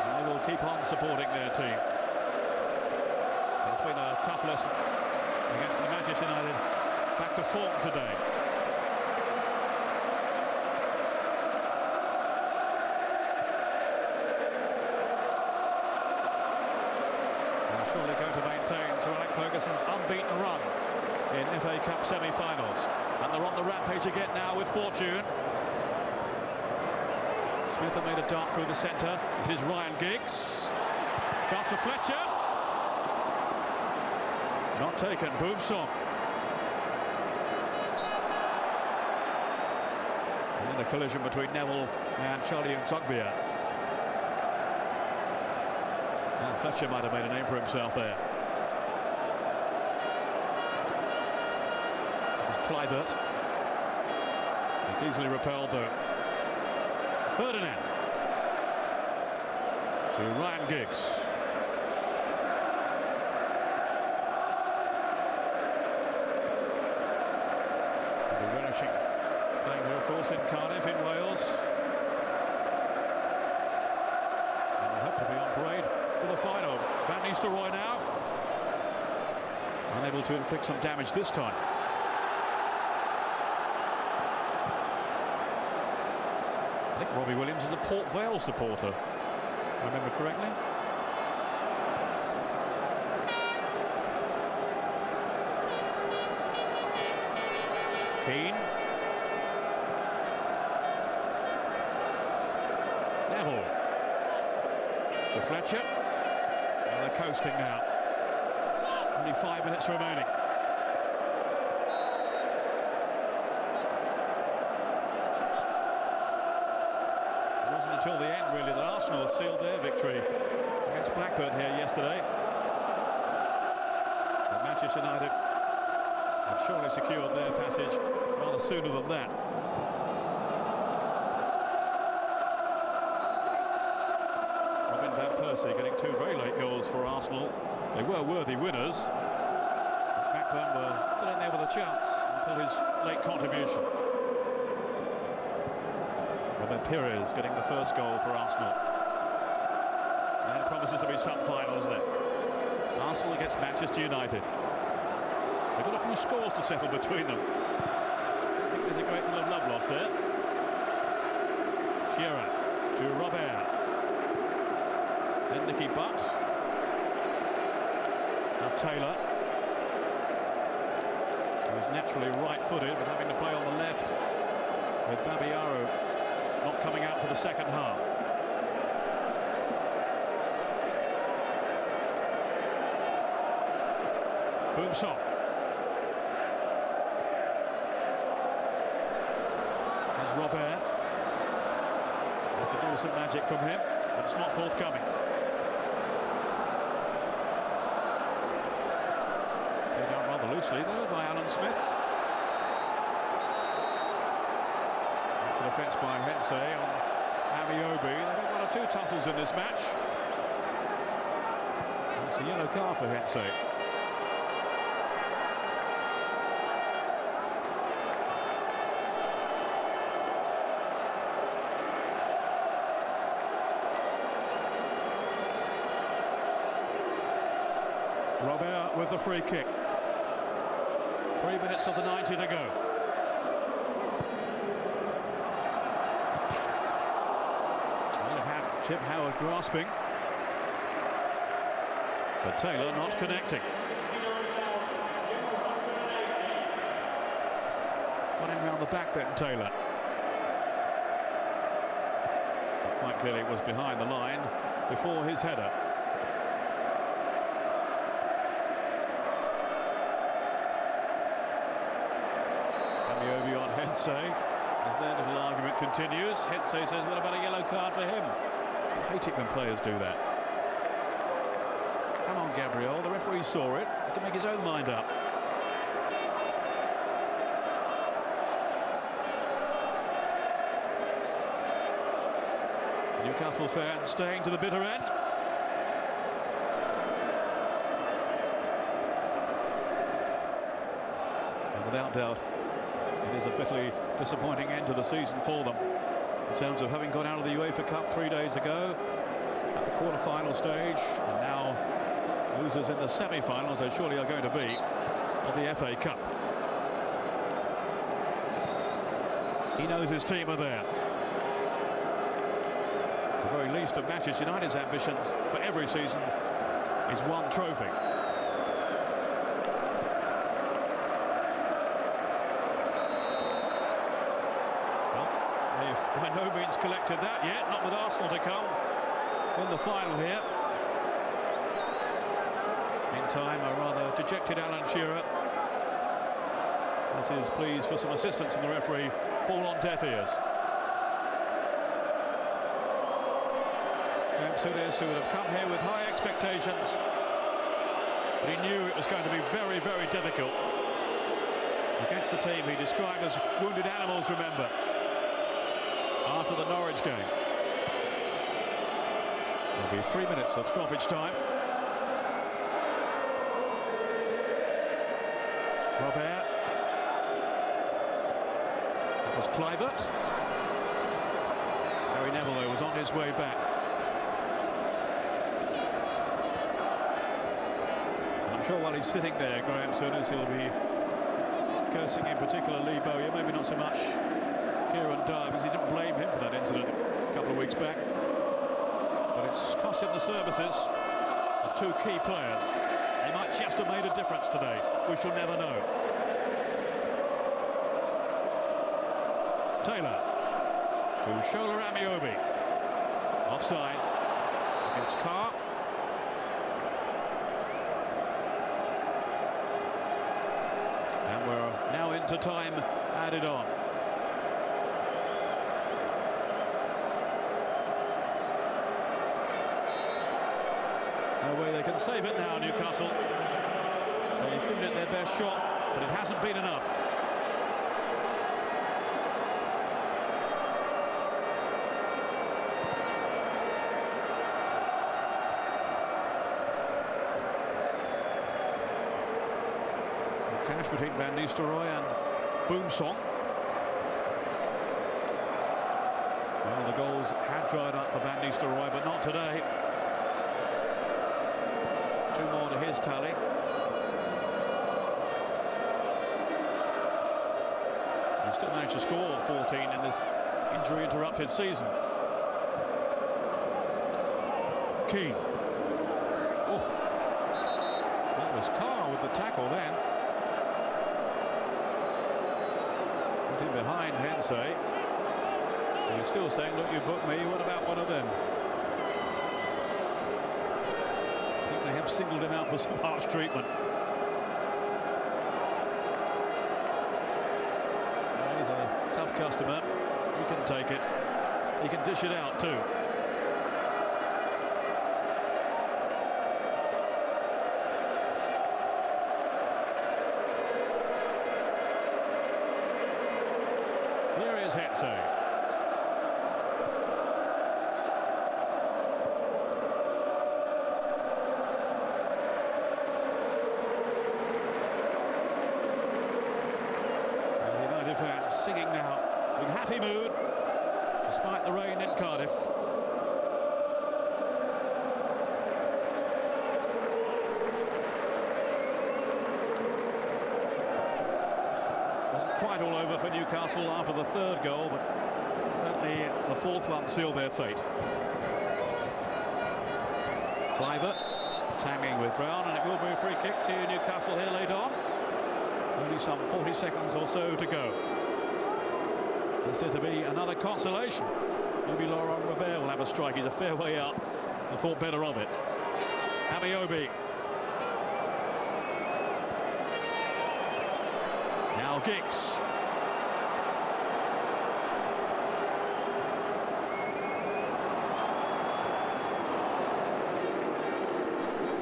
And they will keep on supporting their team. It's been a tough lesson against Manchester United. Back to form today. They're surely going to maintain Sir Alex Ferguson's unbeaten run in FA Cup semi-finals. And they're on the rampage again now with fortune. Smith have made a dart through the centre. This is Ryan Giggs. Chance for Fletcher. Not taken. Boom song. And a collision between Neville and Charlie Zogbia. And Fletcher might have made a name for himself there. It's Clivert. It's easily repelled though. Ferdinand to Ryan Giggs. Playing here, of course, in Cardiff, in Wales. And we hope to be on parade for the final. Van Nistelrooy now. Unable to inflict some damage this time. I think Robbie Williams is a Port Vale supporter, if I remember correctly. Keane. Neville. To Fletcher. Well, they're coasting now. Only 5 minutes remaining. It wasn't until the end, really, that Arsenal sealed their victory against Blackburn here yesterday. But Manchester United have surely secured their passage rather sooner than that. Robin van Persie getting 2 very late goals for Arsenal. They were worthy winners. Blackburn were still in there with a chance until his late contribution. Robin Pires getting the first goal for Arsenal. And it promises to be some finals then. Arsenal against Manchester United. They've got a few scores to settle between them. I think there's a great deal of love lost there. Shearer to Robert. Then Nicky Butt. Now Taylor, who's naturally right-footed, but having to play on the left with Babayaro not coming out for the second half. Boomsong. Robert. Could do some magic from him, but it's not forthcoming. Played out rather loosely though by Alan Smith. That's an offence by Hensey on Amiobi. They've had 1 or 2 tussles in this match. It's a yellow card for Hensey. Robert with the free kick. 3 minutes of the 90 to go. Chip Howard grasping, but Taylor not connecting. Got him round the back then, Taylor. But quite clearly it was behind the line before his header. Amiobi on Hensey. As their little argument continues, Hensey says, what about a yellow card for him? I hate it when players do that. Come on, Gabriel, the referee saw it. He can make his own mind up. Newcastle fans staying to the bitter end. And without doubt, it is a bitterly disappointing end to the season for them, in terms of having got out of the UEFA Cup 3 days ago at the quarter-final stage, and now losers in the semi-finals they surely are going to be of the FA Cup. He knows his team are there. At the very least of Manchester United's ambitions for every season is 1 trophy. By no means collected that yet, not with Arsenal to come in the final here. Meantime, a rather dejected Alan Shearer, as his pleas for some assistance from the referee fall on deaf ears. Souness, who would have come here with high expectations, but he knew it was going to be very, very difficult against the team he described as wounded animals, remember, after the Norwich game. There'll be 3 minutes of stoppage time. Robert. That was Kluivert. Gary Neville, though, was on his way back. And I'm sure while he's sitting there, Graham Souness, he'll be cursing in particular Lee Bowyer, maybe not so much Kieran Dyer, because he didn't blame him for that incident a couple of weeks back. But it's cost him the services of 2 key players. They might just have made a difference today. We shall never know. Taylor to Shola Amiobi. Offside against Carr. And we're now into time added on. No way they can save it now, Newcastle. They've given it their best shot, but it hasn't been enough. The clash between Van Nistelrooy and Boomsong. Well, the goals had dried up for Van Nistelrooy, but not today. 2 more to his tally. He still managed to score 14 in this injury-interrupted season. Keane. Oh, that was Carr with the tackle then. Put in behind Hensey. He's still saying, look, you booked me, what about one of them? They have singled him out for some harsh treatment. He's a tough customer. He can take it. He can dish it it out too. Here is Hetze. Fans singing now in happy mood despite the rain in Cardiff. Wasn't quite all over for Newcastle after the third goal, but certainly the fourth one sealed their fate. Cliver tangling with Brown, and it will be a free kick to Newcastle here later on. Only some 40 seconds or so to go. Is there to be another consolation? Maybe Laurent Robert will have a strike. He's a fair way out. I thought better of it. Amiobi. Now Giggs.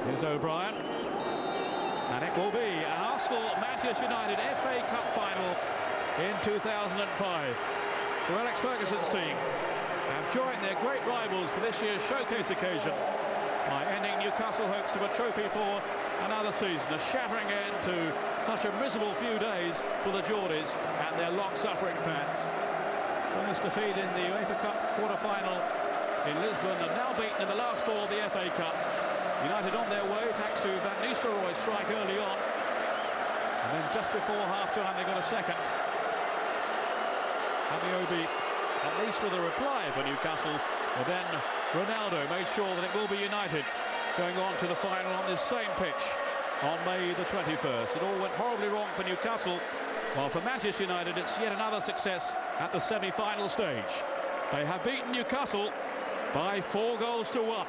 Here's O'Brien. And it will be an Arsenal-Manchester United FA Cup final in 2005. Sir Alex Ferguson's team have joined their great rivals for this year's showcase occasion by ending Newcastle hopes of a trophy for another season. A shattering end to such a miserable few days for the Geordies and their long-suffering fans. First defeat in the UEFA Cup quarter-final in Lisbon, and now beaten in the last ball of the FA Cup. United on their way thanks to Van Nistelrooy's strike early on, and then just before half-time they got a second. Amiobi at least with a reply for Newcastle, but then Ronaldo made sure that it will be United going on to the final on this same pitch on May the 21st. It all went horribly wrong for Newcastle, while for Manchester United it's yet another success at the semi-final stage. They have beaten Newcastle by 4 goals to 1.